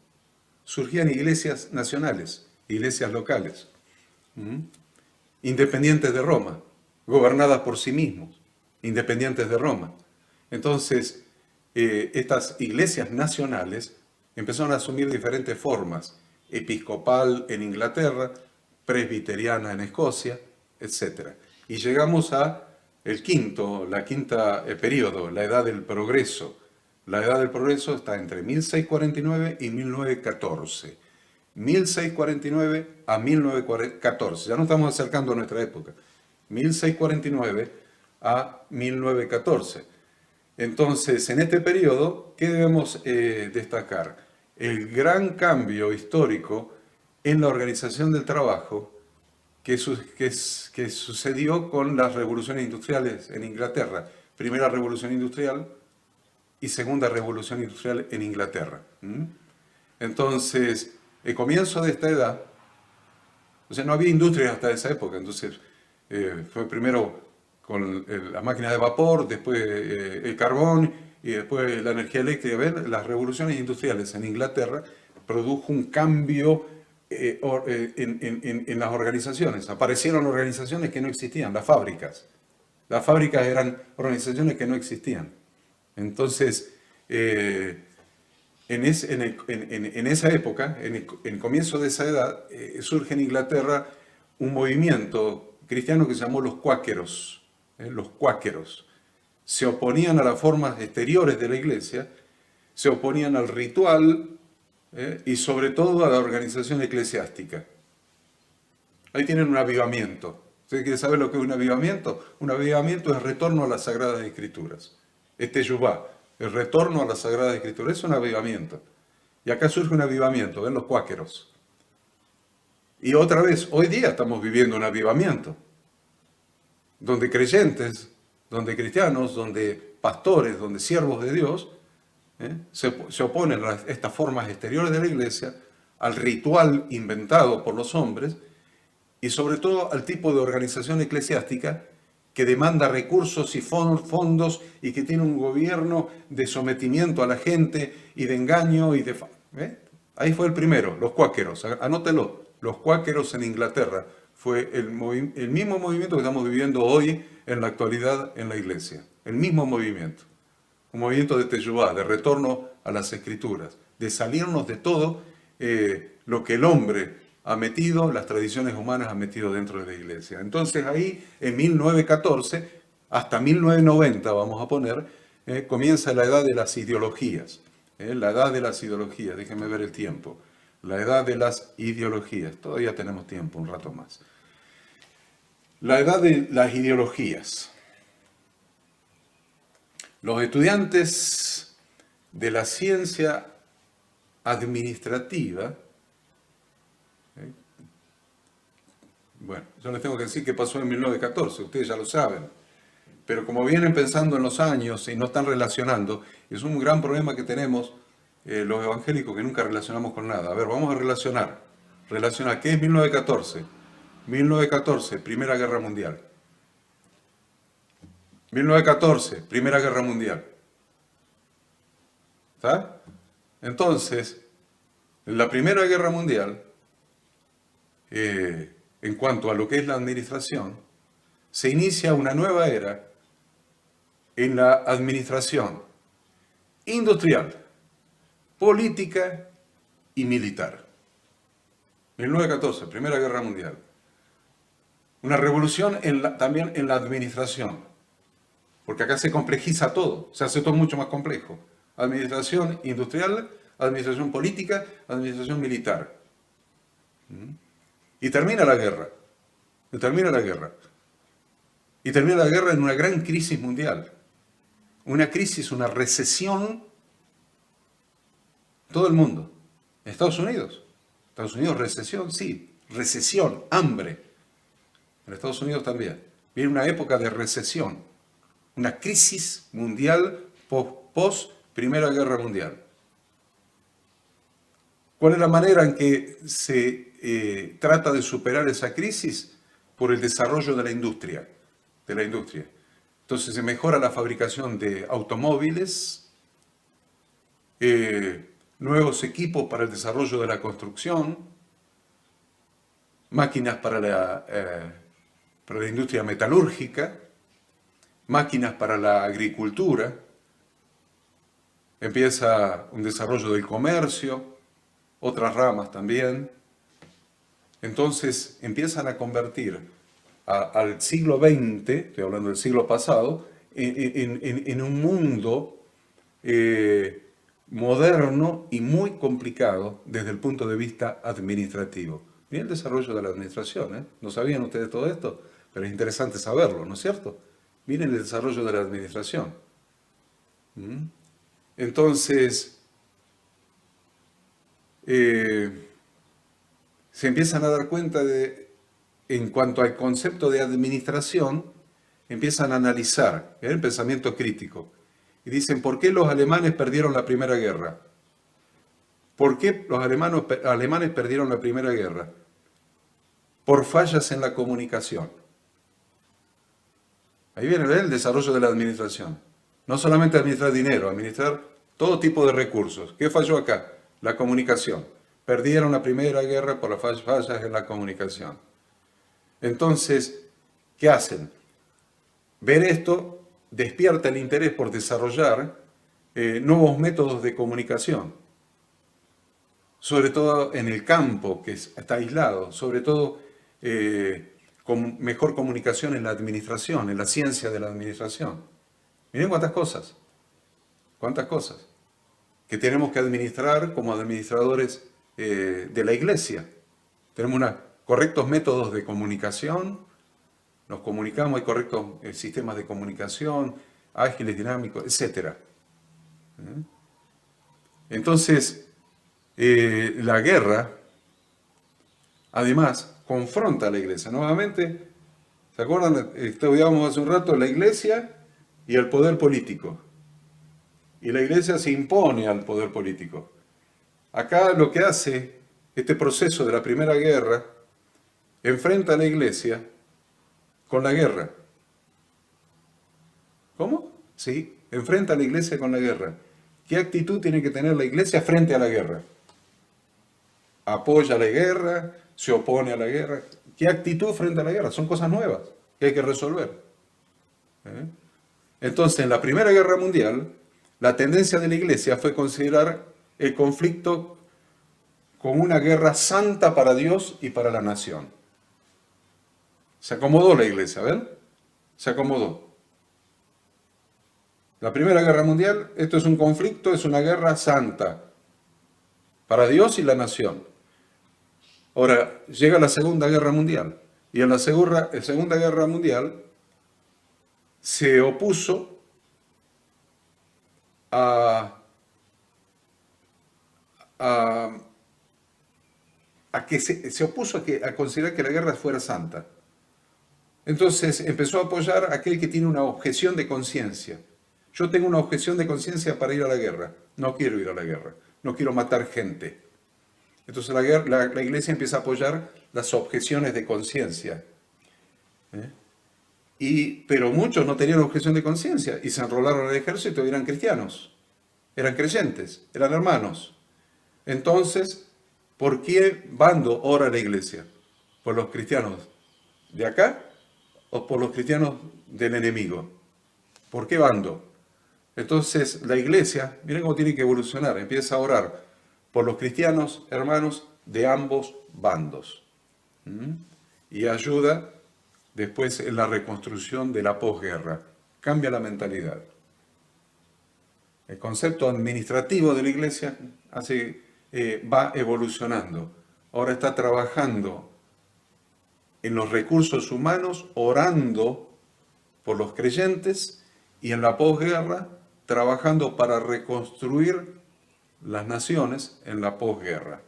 surgían iglesias nacionales, iglesias locales, independientes de Roma, gobernadas por sí mismos, independientes de Roma. Entonces, estas iglesias nacionales empezaron a asumir diferentes formas: episcopal en Inglaterra, presbiteriana en Escocia, etc. Y llegamos a la quinta periodo, la Edad del Progreso. La Edad del Progreso está entre 1649 y 1914. 1649 a 1914. Ya nos estamos acercando a nuestra época. 1649 a 1914. Entonces, en este periodo, ¿qué debemos destacar? El gran cambio histórico en la organización del trabajo que sucedió con las revoluciones industriales en Inglaterra. Primera revolución industrial y segunda revolución industrial en Inglaterra. Entonces, el comienzo de esta edad, o sea, no había industria hasta esa época, entonces fue primero con la máquina de vapor, después el carbón y después la energía eléctrica. ¿Ven? Las revoluciones industriales en Inglaterra produjo un cambio en las organizaciones. Aparecieron organizaciones que no existían, las fábricas. Las fábricas eran organizaciones que no existían. Entonces, en esa época, en el comienzo de esa edad, surge en Inglaterra un movimiento cristiano que se llamó los cuáqueros. Los cuáqueros se oponían a las formas exteriores de la iglesia, se oponían al ritual y sobre todo a la organización eclesiástica. Ahí tienen un avivamiento. ¿Usted quiere saber lo que es un avivamiento? Un avivamiento es retorno a las Sagradas Escrituras. Yubá, el retorno a las Sagradas Escrituras, es un avivamiento. Y acá surge un avivamiento, ven los cuáqueros. Y otra vez, hoy día estamos viviendo un avivamiento, donde creyentes, donde cristianos, donde pastores, donde siervos de Dios, se oponen a estas formas exteriores de la iglesia, al ritual inventado por los hombres y sobre todo al tipo de organización eclesiástica que demanda recursos y fondos y que tiene un gobierno de sometimiento a la gente y de engaño y de... Ahí fue el primero, los cuáqueros, anótelo, los cuáqueros en Inglaterra. Fue el mismo movimiento que estamos viviendo hoy en la actualidad en la iglesia, el mismo movimiento. Un movimiento de teyubá, de retorno a las escrituras, de salirnos de todo lo que el hombre ha metido, las tradiciones humanas han metido dentro de la iglesia. Entonces ahí, en 1914, hasta 1990, vamos a poner, comienza la edad de las ideologías. La edad de las ideologías, déjenme ver el tiempo. La edad de las ideologías, todavía tenemos tiempo, un rato más. La edad de las ideologías. Los estudiantes de la ciencia administrativa, bueno, yo les tengo que decir qué pasó en 1914, ustedes ya lo saben, pero como vienen pensando en los años y no están relacionando, es un gran problema que tenemos los evangélicos, que nunca relacionamos con nada. A ver, vamos a relacionar. ¿Qué es 1914? 1914, Primera Guerra Mundial. 1914, Primera Guerra Mundial. ¿Está? Entonces, en la Primera Guerra Mundial, en cuanto a lo que es la administración, se inicia una nueva era en la administración industrial, política y militar. 1914, Primera Guerra Mundial. Una revolución también en la administración, porque acá se complejiza todo, se hace todo mucho más complejo. Administración industrial, administración política, administración militar. Y termina la guerra. Y termina la guerra en una gran crisis mundial. Una crisis, una recesión. Todo el mundo. Estados Unidos, recesión, sí. recesión, hambre. En Estados Unidos también. Viene una época de recesión, una crisis mundial post Primera Guerra Mundial. ¿Cuál es la manera en que se trata de superar esa crisis? Por el desarrollo de la industria. Entonces se mejora la fabricación de automóviles, nuevos equipos para el desarrollo de la construcción, máquinas para la industria metalúrgica, máquinas para la agricultura, empieza un desarrollo del comercio, otras ramas también. Entonces empiezan a convertir al siglo XX, estoy hablando del siglo pasado, en un mundo moderno y muy complicado desde el punto de vista administrativo. Mira el desarrollo de la administración, ¿eh? ¿No sabían ustedes todo esto? Pero es interesante saberlo, ¿no es cierto? Miren el desarrollo de la administración. Entonces, se empiezan a dar cuenta en cuanto al concepto de administración, empiezan a analizar, el pensamiento crítico, y dicen, ¿por qué los alemanes perdieron la Primera Guerra? ¿Por qué los alemanes perdieron la Primera Guerra? Por fallas en la comunicación. Ahí viene el desarrollo de la administración. No solamente administrar dinero, administrar todo tipo de recursos. ¿Qué falló acá? La comunicación. Perdieron la Primera Guerra por las fallas en la comunicación. Entonces, ¿qué hacen? Ver esto despierta el interés por desarrollar nuevos métodos de comunicación, sobre todo en el campo, que está aislado, sobre todo con mejor comunicación en la administración, en la ciencia de la administración. Miren cuántas cosas, que tenemos que administrar como administradores de la iglesia. Tenemos correctos métodos de comunicación, nos comunicamos, hay correctos sistemas de comunicación, ágiles, dinámicos, etc. Entonces, la guerra, además, confronta a la iglesia. Nuevamente, ¿se acuerdan? Estudiábamos hace un rato la iglesia y el poder político. Y la iglesia se impone al poder político. Acá lo que hace este proceso de la Primera Guerra, enfrenta a la iglesia con la guerra. ¿Cómo? Sí, enfrenta a la iglesia con la guerra. ¿Qué actitud tiene que tener la iglesia frente a la guerra? ¿Apoya la guerra? ¿Se opone a la guerra? ¿Qué actitud frente a la guerra? Son cosas nuevas que hay que resolver. Entonces, en la Primera Guerra Mundial, la tendencia de la iglesia fue considerar el conflicto como una guerra santa para Dios y para la nación. Se acomodó la iglesia, ¿ven? Se acomodó. La Primera Guerra Mundial, esto es un conflicto, es una guerra santa para Dios y la nación. Ahora, llega la Segunda Guerra Mundial, y en la Segunda Guerra Mundial se opuso a considerar que la guerra fuera santa. Entonces empezó a apoyar a aquel que tiene una objeción de conciencia. Yo tengo una objeción de conciencia para ir a la guerra. No quiero ir a la guerra. No quiero matar gente. Entonces la iglesia empieza a apoyar las objeciones de conciencia. Pero muchos no tenían objeción de conciencia y se enrolaron al ejército y eran cristianos. Eran creyentes, eran hermanos. Entonces, ¿por qué bando ora la iglesia? ¿Por los cristianos de acá o por los cristianos del enemigo? ¿Por qué bando? Entonces la iglesia, miren cómo tiene que evolucionar, empieza a orar por los cristianos hermanos de ambos bandos. Y ayuda después en la reconstrucción de la posguerra. Cambia la mentalidad. El concepto administrativo de la iglesia va evolucionando. Ahora está trabajando en los recursos humanos, orando por los creyentes, y en la posguerra trabajando para reconstruir las naciones en la posguerra.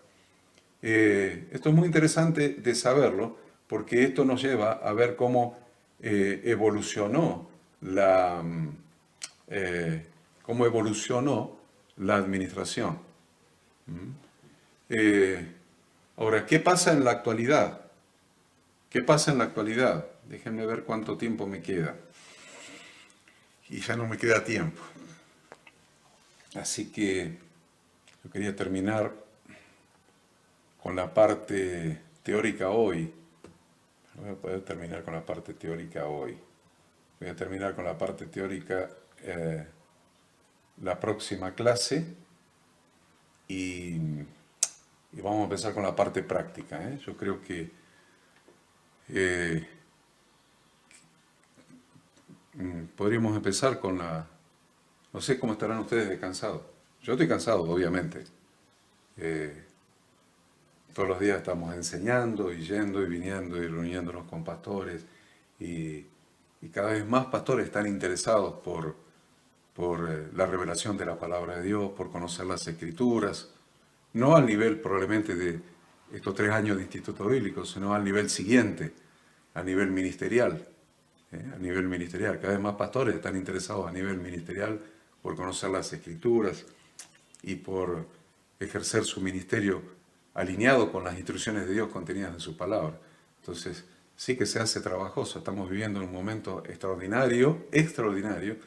Esto es muy interesante de saberlo porque esto nos lleva a ver cómo evolucionó la, eh, cómo evolucionó la administración. Eh, Ahora, ¿qué pasa en la actualidad? ¿Qué pasa en la actualidad? Déjenme ver cuánto tiempo me queda. Y ya no me queda tiempo. Así que yo quería terminar con la parte teórica hoy. No voy a poder terminar con la parte teórica hoy. Voy a terminar con la parte teórica la próxima clase y, y vamos a empezar con la parte práctica. Yo creo que eh, podríamos empezar con la... No sé cómo estarán ustedes de cansados. Yo estoy cansado, obviamente. Eh, Todos los días estamos enseñando y yendo y viniendo y reuniéndonos con pastores y, y cada vez más pastores están interesados por la revelación de la palabra de Dios, por conocer las escrituras, no al nivel probablemente de estos 3 años de instituto bíblico, sino al nivel siguiente, a nivel ministerial. A nivel ministerial, cada vez más pastores están interesados a nivel ministerial por conocer las escrituras y por ejercer su ministerio alineado con las instrucciones de Dios contenidas en su palabra. Entonces, sí que se hace trabajoso, estamos viviendo en un momento extraordinario, extraordinario,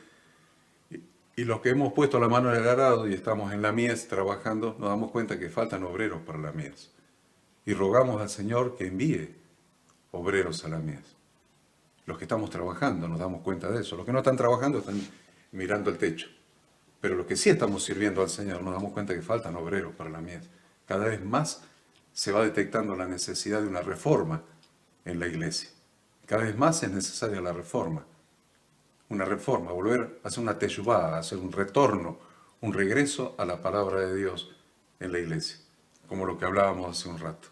y los que hemos puesto la mano en el arado y estamos en la mies trabajando, nos damos cuenta que faltan obreros para la mies. Y rogamos al Señor que envíe obreros a la mies. Los que estamos trabajando nos damos cuenta de eso. Los que no están trabajando están mirando el techo. Pero los que sí estamos sirviendo al Señor nos damos cuenta que faltan obreros para la mies. Cada vez más se va detectando la necesidad de una reforma en la iglesia. Cada vez más es necesaria la reforma. Una reforma, volver a hacer una teshuvá, hacer un retorno, un regreso a la palabra de Dios en la iglesia, como lo que hablábamos hace un rato.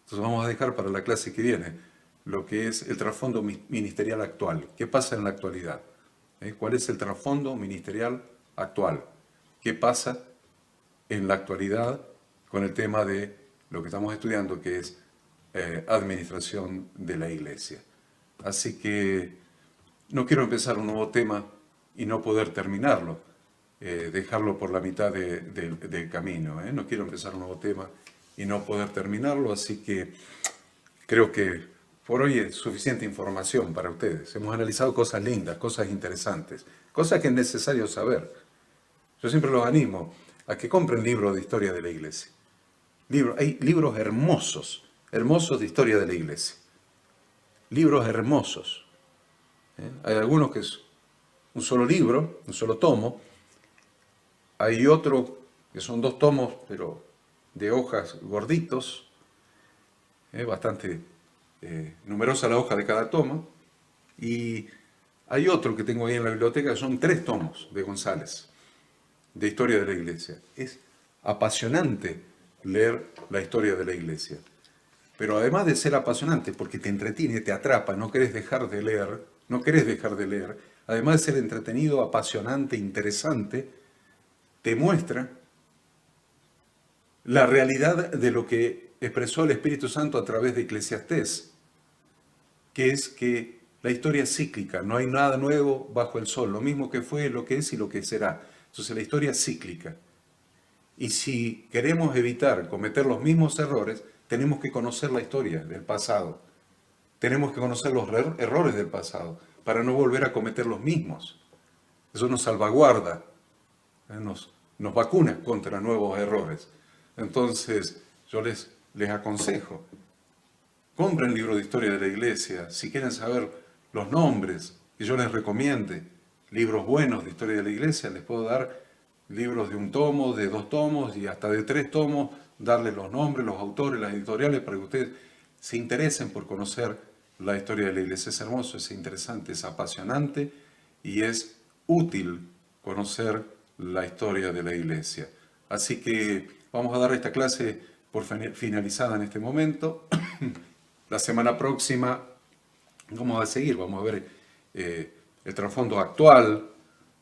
Entonces vamos a dejar para la clase que viene lo que es el trasfondo ministerial actual. ¿Qué pasa en la actualidad? ¿Cuál es el trasfondo ministerial actual? ¿Qué pasa en la actualidad con el tema de lo que estamos estudiando, que es administración de la iglesia? Así que no quiero empezar un nuevo tema y no poder terminarlo, dejarlo por la mitad del camino. No quiero empezar un nuevo tema y no poder terminarlo, así que creo que por hoy es suficiente información para ustedes. Hemos analizado cosas lindas, cosas interesantes, cosas que es necesario saber. Yo siempre los animo a que compren libros de historia de la iglesia. Hay libros hermosos, hermosos de historia de la iglesia. Libros hermosos. Hay algunos que es un solo libro, un solo tomo. Hay otro que son 2 tomos, pero de hojas gorditos. Bastante numerosa la hoja de cada tomo. Y hay otro que tengo ahí en la biblioteca, que son 3 tomos de González, de historia de la iglesia. Es apasionante leer la historia de la iglesia. Pero además de ser apasionante, porque te entretiene, te atrapa, no querés dejar de leer, además de ser entretenido, apasionante, interesante, te muestra la realidad de lo que expresó el Espíritu Santo a través de Eclesiastés, que es que la historia es cíclica, no hay nada nuevo bajo el sol, lo mismo que fue, lo que es y lo que será. Entonces la historia es cíclica. Y si queremos evitar cometer los mismos errores, tenemos que conocer la historia del pasado. Tenemos que conocer los errores del pasado para no volver a cometer los mismos. Eso nos salvaguarda, nos vacuna contra nuevos errores. Entonces, yo les aconsejo, compren libros de historia de la iglesia. Si quieren saber los nombres que yo les recomiende, libros buenos de historia de la iglesia, les puedo dar libros de 1 tomo, de 2 tomos y hasta de 3 tomos, darles los nombres, los autores, las editoriales, para que ustedes se interesen por conocer la historia de la iglesia. Es hermoso, es interesante, es apasionante y es útil conocer la historia de la iglesia. Así que vamos a dar esta clase por finalizada en este momento. La semana próxima vamos a seguir, vamos a ver el trasfondo actual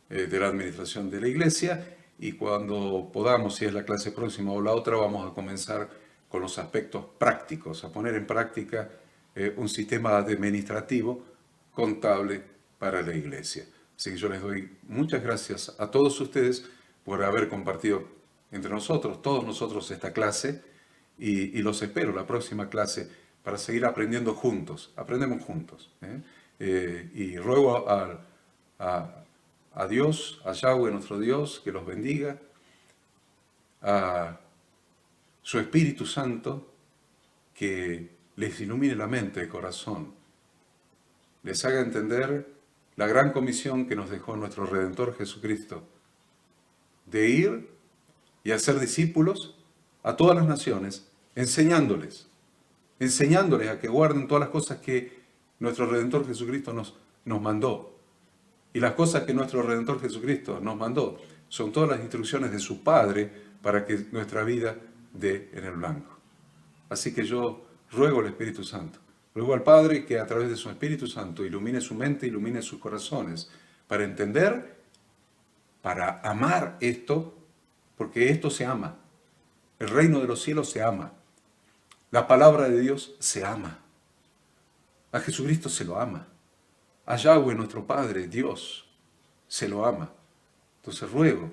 de la administración de la iglesia y cuando podamos, si es la clase próxima o la otra, vamos a comenzar con los aspectos prácticos, a poner en práctica un sistema administrativo, contable para la iglesia. Así que yo les doy muchas gracias a todos ustedes por haber compartido entre nosotros, todos nosotros, esta clase, y los espero la próxima clase para seguir aprendiendo juntos. Aprendemos juntos. Y ruego a Dios, a Yahweh, nuestro Dios, que los bendiga, a su Espíritu Santo, que les ilumine la mente, el corazón, les haga entender la gran comisión que nos dejó nuestro Redentor Jesucristo, de ir y hacer discípulos a todas las naciones, enseñándoles a que guarden todas las cosas que nuestro Redentor Jesucristo nos mandó. Y las cosas que nuestro Redentor Jesucristo nos mandó son todas las instrucciones de su Padre para que nuestra vida dé en el blanco. Así que yo ruego al Espíritu Santo, ruego al Padre que a través de su Espíritu Santo ilumine su mente, ilumine sus corazones, para entender, para amar esto, porque esto se ama. El reino de los cielos se ama. La palabra de Dios se ama. A Jesucristo se lo ama. A Yahweh, nuestro Padre, Dios, se lo ama. Entonces ruego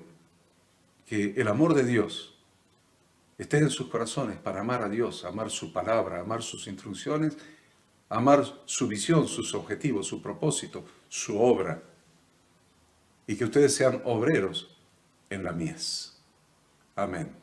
que el amor de Dios esté en sus corazones para amar a Dios, amar su palabra, amar sus instrucciones, amar su visión, sus objetivos, su propósito, su obra. Y que ustedes sean obreros en la mies. Amén.